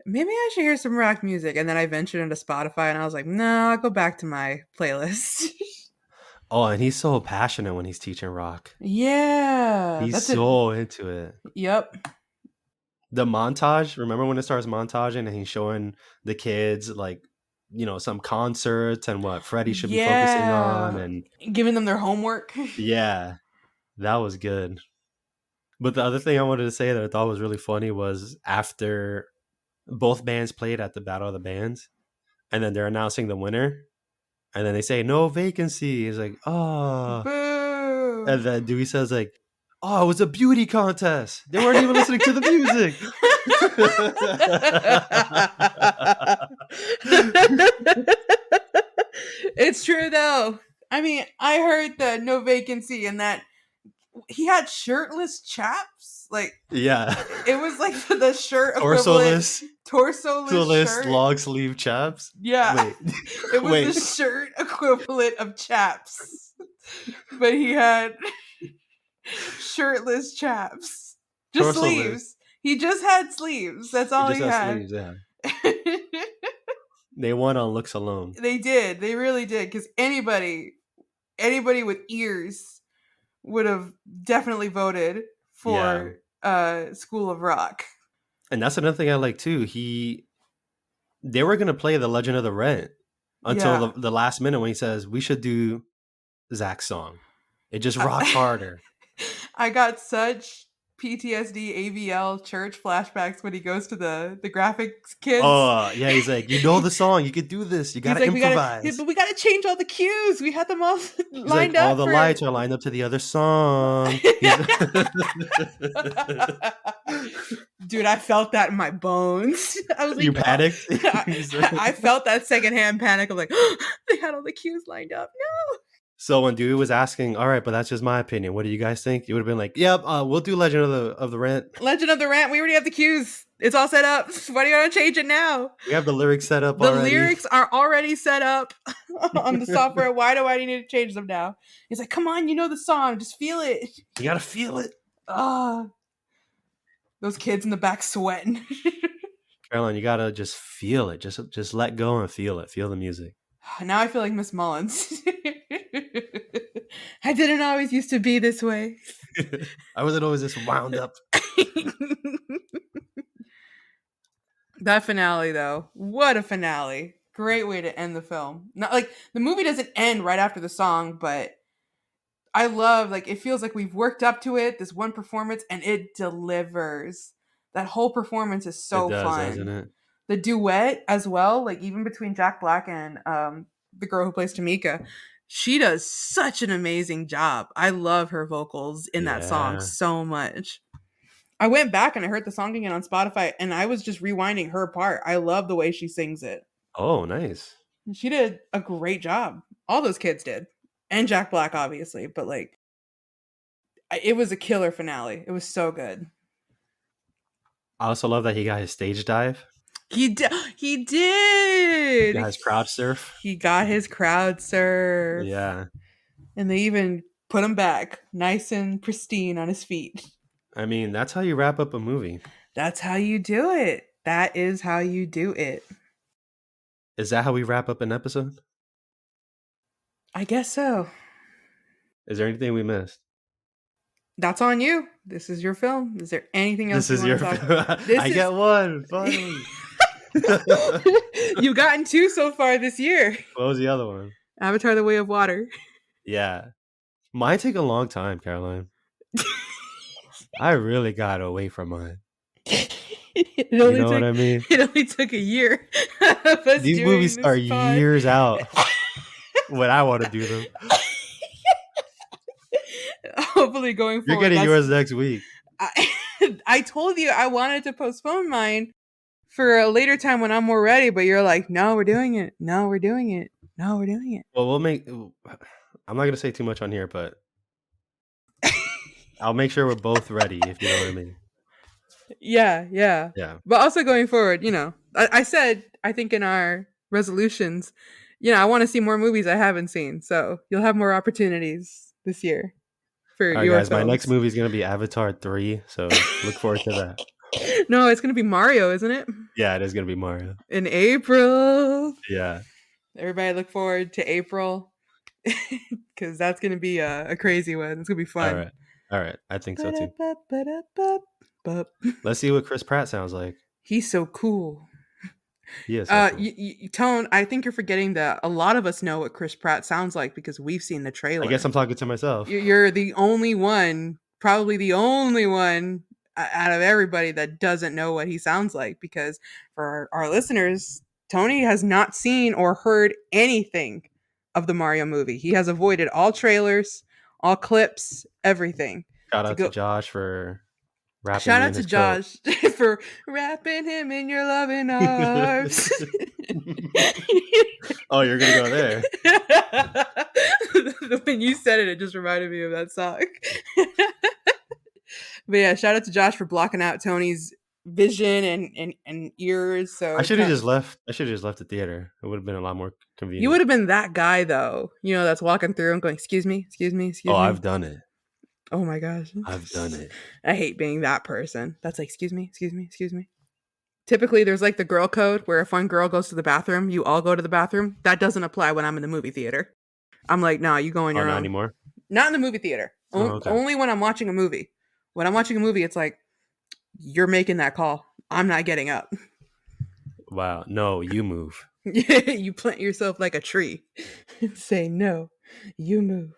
maybe I should hear some rock music. And then I ventured into Spotify and I was like, no, I'll go back to my playlist. Oh, and he's so passionate when he's teaching rock. Yeah, He's that's it. so into it. Yep. The montage, remember when it starts montaging and he's showing the kids like, some concerts and what Freddie should be focusing on, Yeah. and Giving them their homework. yeah, that was good. But the other thing I wanted to say that I thought was really funny was after both bands played at the Battle of the Bands, and then they're announcing the winner, and then they say no vacancy. He's like, oh, Boo. and then Dewey says like, oh, it was a beauty contest. They weren't even listening to the music. It's true though. I mean, I heard the no vacancy and that he had shirtless chaps. Like Yeah. it was like the shirt equivalent, Torsoless, torsoless shirt. long sleeve chaps. Yeah, Wait, it was the wait. shirt equivalent of chaps, but he had shirtless chaps, just Torsoless. sleeves. He just had sleeves. That's He all just he has had. sleeves. Yeah. They won on looks alone. They did. They really did. Because anybody with ears would have definitely voted Yeah. for School of Rock. And that's another thing I like too. They were gonna play the Legend of the Rent until Yeah. the last minute when he says we should do Zach's song. It just rocks harder. I got such PTSD AVL church flashbacks when he goes to the graphics kids. Oh yeah, he's like, the song, you could do this. You He's gotta like, improvise. but we gotta change all the cues. We had them all He's like, lined all up the for. lights are lined up to the other song. Dude, I felt that in my bones. I was like, You panicked? I felt that secondhand panic of like, they had all the cues lined up. No. So when Dewey was asking, all right, but that's just my opinion. What do you guys think? You would have been like, yep, we'll do Legend of the Rent. Legend of the Rant, we already have the cues. It's all set up. Why do you want to change it now? We have the lyrics set up The already. lyrics are already set up on the software. Why do I need to change them now? He's like, come on, you know the song. Just feel it. You gotta feel it. Ah, those kids in the back sweating. Caroline, you gotta just feel it. Just let go and feel it. Feel the music. Now I feel like Miss Mullins. I didn't always used to be this way. I wasn't always this wound up. That finale, though, what a finale! Great way to end the film. Not like the movie doesn't end right after the song, but I love like it feels like we've worked up to it. This one performance, and it delivers. That whole performance is It so does, doesn't fun. it? The duet as well, like even between Jack Black and the girl who plays Tamika, she does such an amazing job. I love her vocals in that song Yeah. so much. I went back and I heard the song again on Spotify and I was just rewinding her part. I love the way she sings it. Oh, nice. She did a great job. All those kids did. And Jack Black, obviously, but like it was a killer finale. It was so good. I also love that he got his stage dive. He did. He He did. got his crowd surf. He got his crowd surf. Yeah. And they even put him back nice and pristine on his feet. I mean, that's how you wrap up a movie. That's how you do it. That is how you do it. Is that how we wrap up an episode? I guess so. Is there anything we missed? That's on you. This is your film. Is there anything else This you is want your to talk? I This get is. one, finally. You've gotten two so far this year. What was the other one? Avatar: The Way of Water. Yeah. Mine take a long time, Caroline. I really got away from mine. it You only know what took I mean? it only took a year of us These doing movies are this pod. years out when I want to do them. Hopefully, going You're forward, getting that's. yours next week. I, I told you I wanted to postpone mine for a later time when I'm more ready, but you're like, no, we're doing it. No, we're doing it. No, we're doing it. Well, we'll make. I'm not gonna say too much on here, but I'll make sure we're both ready. If you know what I mean. Yeah, yeah. Yeah. But also going forward, I said, I think in our resolutions, I want to see more movies I haven't seen. So you'll have more opportunities this year for All right, your guys. My next films. movie is gonna be Avatar 3, so look forward to that. No, it's going to be Mario, isn't it? Yeah, it is gonna be Mario. In April. Yeah. Everybody look forward to April because that's going to be a crazy one. It's going to be All fun. right. All right. I think so too. Ba-da-ba-ba-da-ba-ba. Let's see what Chris Pratt sounds like. He's so cool. He is so cool. Tone, I think you're forgetting that a lot of us know what Chris Pratt sounds like because we've seen the I guess trailer. I'm talking to myself. You're the only one, probably the only one out of everybody that doesn't know what he sounds like because for our listeners, Tony has not seen or heard anything of the Mario movie. He has avoided all trailers, all clips, everything. Shout To out to go Josh for wrapping Shout me out in to his coat. Josh for wrapping him in your loving arms. Oh, you're gonna go there. When you said it, it just reminded me of that song. But yeah, shout out to Josh for blocking out Tony's vision and ears. I So should have just left. I should have just left the theater. It would have been a lot more you would convenient. have been that guy though, that's walking through and going, "Excuse me, excuse me, Oh, excuse me." I've done it. Oh my gosh, I've done it. I hate being that person. That's like, "Excuse me, excuse me, excuse me." Typically, there's like the girl code where if one girl goes to the bathroom, you all go to the bathroom. That doesn't apply when I'm in the movie theater. I'm like, nah, you go on Oh, your not own. anymore. Not in the movie theater. Oh, okay. Only when I'm watching a movie. When I'm watching a movie, it's like, you're making that call. I'm not getting up. Wow. No, you move. You plant yourself like a tree and say, no, you move.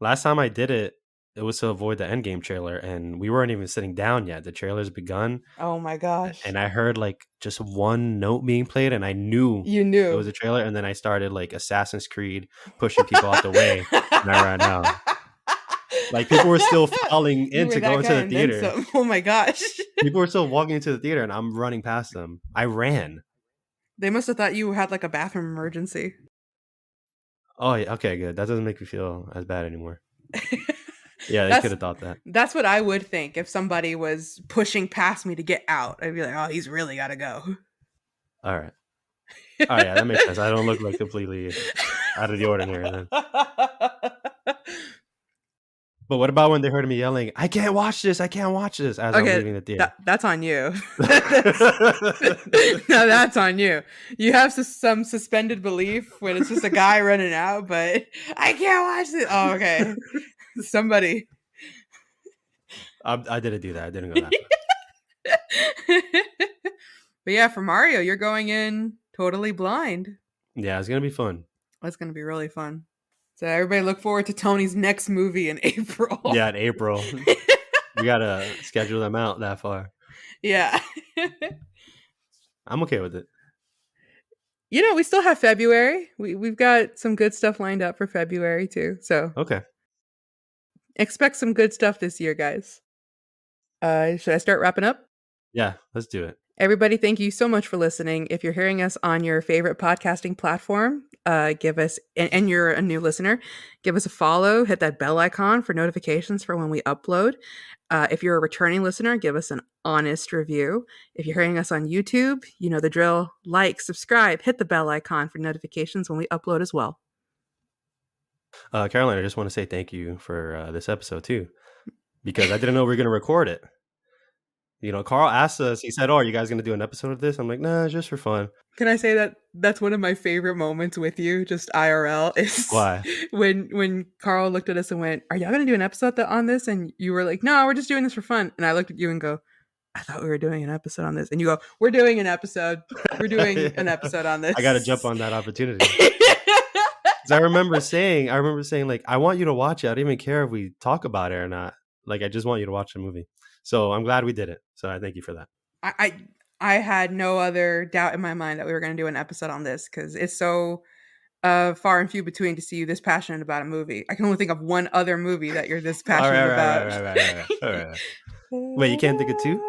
Last time I did it, it was to avoid the Endgame trailer, and we weren't even sitting down yet. The trailer's begun, Oh my gosh. and I heard like just one note being played, and I knew You it knew. was a trailer. And then I started like Assassin's Creed, pushing people out the way, and I ran out. Like people were still filing You in were to go that guy into the and then theater. some. Oh my gosh. People were still walking into the theater, and I'm running past them. I ran. They must have thought you had like a bathroom emergency. Oh, yeah, okay, good. That doesn't make me feel as bad anymore. Yeah, they could that's have thought that. that's what I would think if somebody was pushing past me to get out. I'd be like, oh, he's really got to go. All right. Oh, yeah, that makes sense. I don't look like completely out of the ordinary then. But what about when they heard me yelling, I can't watch this, I can't watch this, as I'm Okay, leaving the theater? that's on you. No, that's on you. You have some suspended belief when it's just a guy running out, but I can't watch this. Oh, okay. Somebody. I didn't do that. I didn't go that far. But yeah, for Mario, you're going in totally blind. Yeah, it's going to be fun. That's going to be really fun. So everybody look forward to Tony's next movie in April. Yeah, in April. We got to schedule them out that far. Yeah. I'm okay with it. We still have February. We've got some good stuff lined up for February too. So Okay. expect some good stuff this year, guys. Should I start wrapping up? Yeah, let's do it. Everybody, thank you so much for listening. If you're hearing us on your favorite podcasting platform, give us, and you're a new listener, give us a follow, hit that bell icon for notifications for when we upload. If you're a returning listener, give us an honest review. If you're hearing us on YouTube, you know the drill. Like, subscribe, hit the bell icon for notifications when we upload as well. Caroline, I just want to say thank you for this episode too, because I didn't know we were going to record it. You know, Carl asked us. He said, "Oh, are you guys gonna do an episode of this?" I'm like, "Nah, it's just for fun." Can I say that that's one of my favorite moments with you, just IRL, is Why? when Carl looked at us and went, "Are y'all gonna do an episode on this?" And you were like, "No, we're just doing this for fun." And I looked at you and go, "I thought we were doing an episode on this." And you go, "We're doing an episode. We're doing an episode on I got to jump this." on that opportunity. I remember saying, like, I want you to watch it. I don't even care if we talk about it or not. Like, I just want you to watch the movie. So I'm glad we did it. So I thank you for that. I I had no other doubt in my mind that we were going to do an episode on this because it's so far and few between to see you this passionate about a movie. I can only think of one other movie that you're this All right, passionate about. all right. Wait, you can't think of two?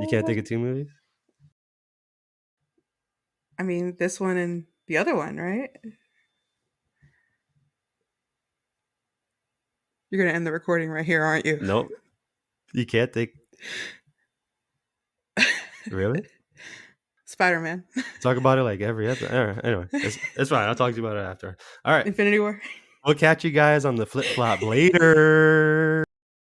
You can't think of two movies? I mean, this one and the other one, right? You're going to end the recording right here, aren't you? Nope. You can't think. Really? Spider-Man. Talk about it like every episode. All right, anyway, it's fine. I'll talk to you about it after. All right. Infinity War. We'll catch you guys on the flip flop later.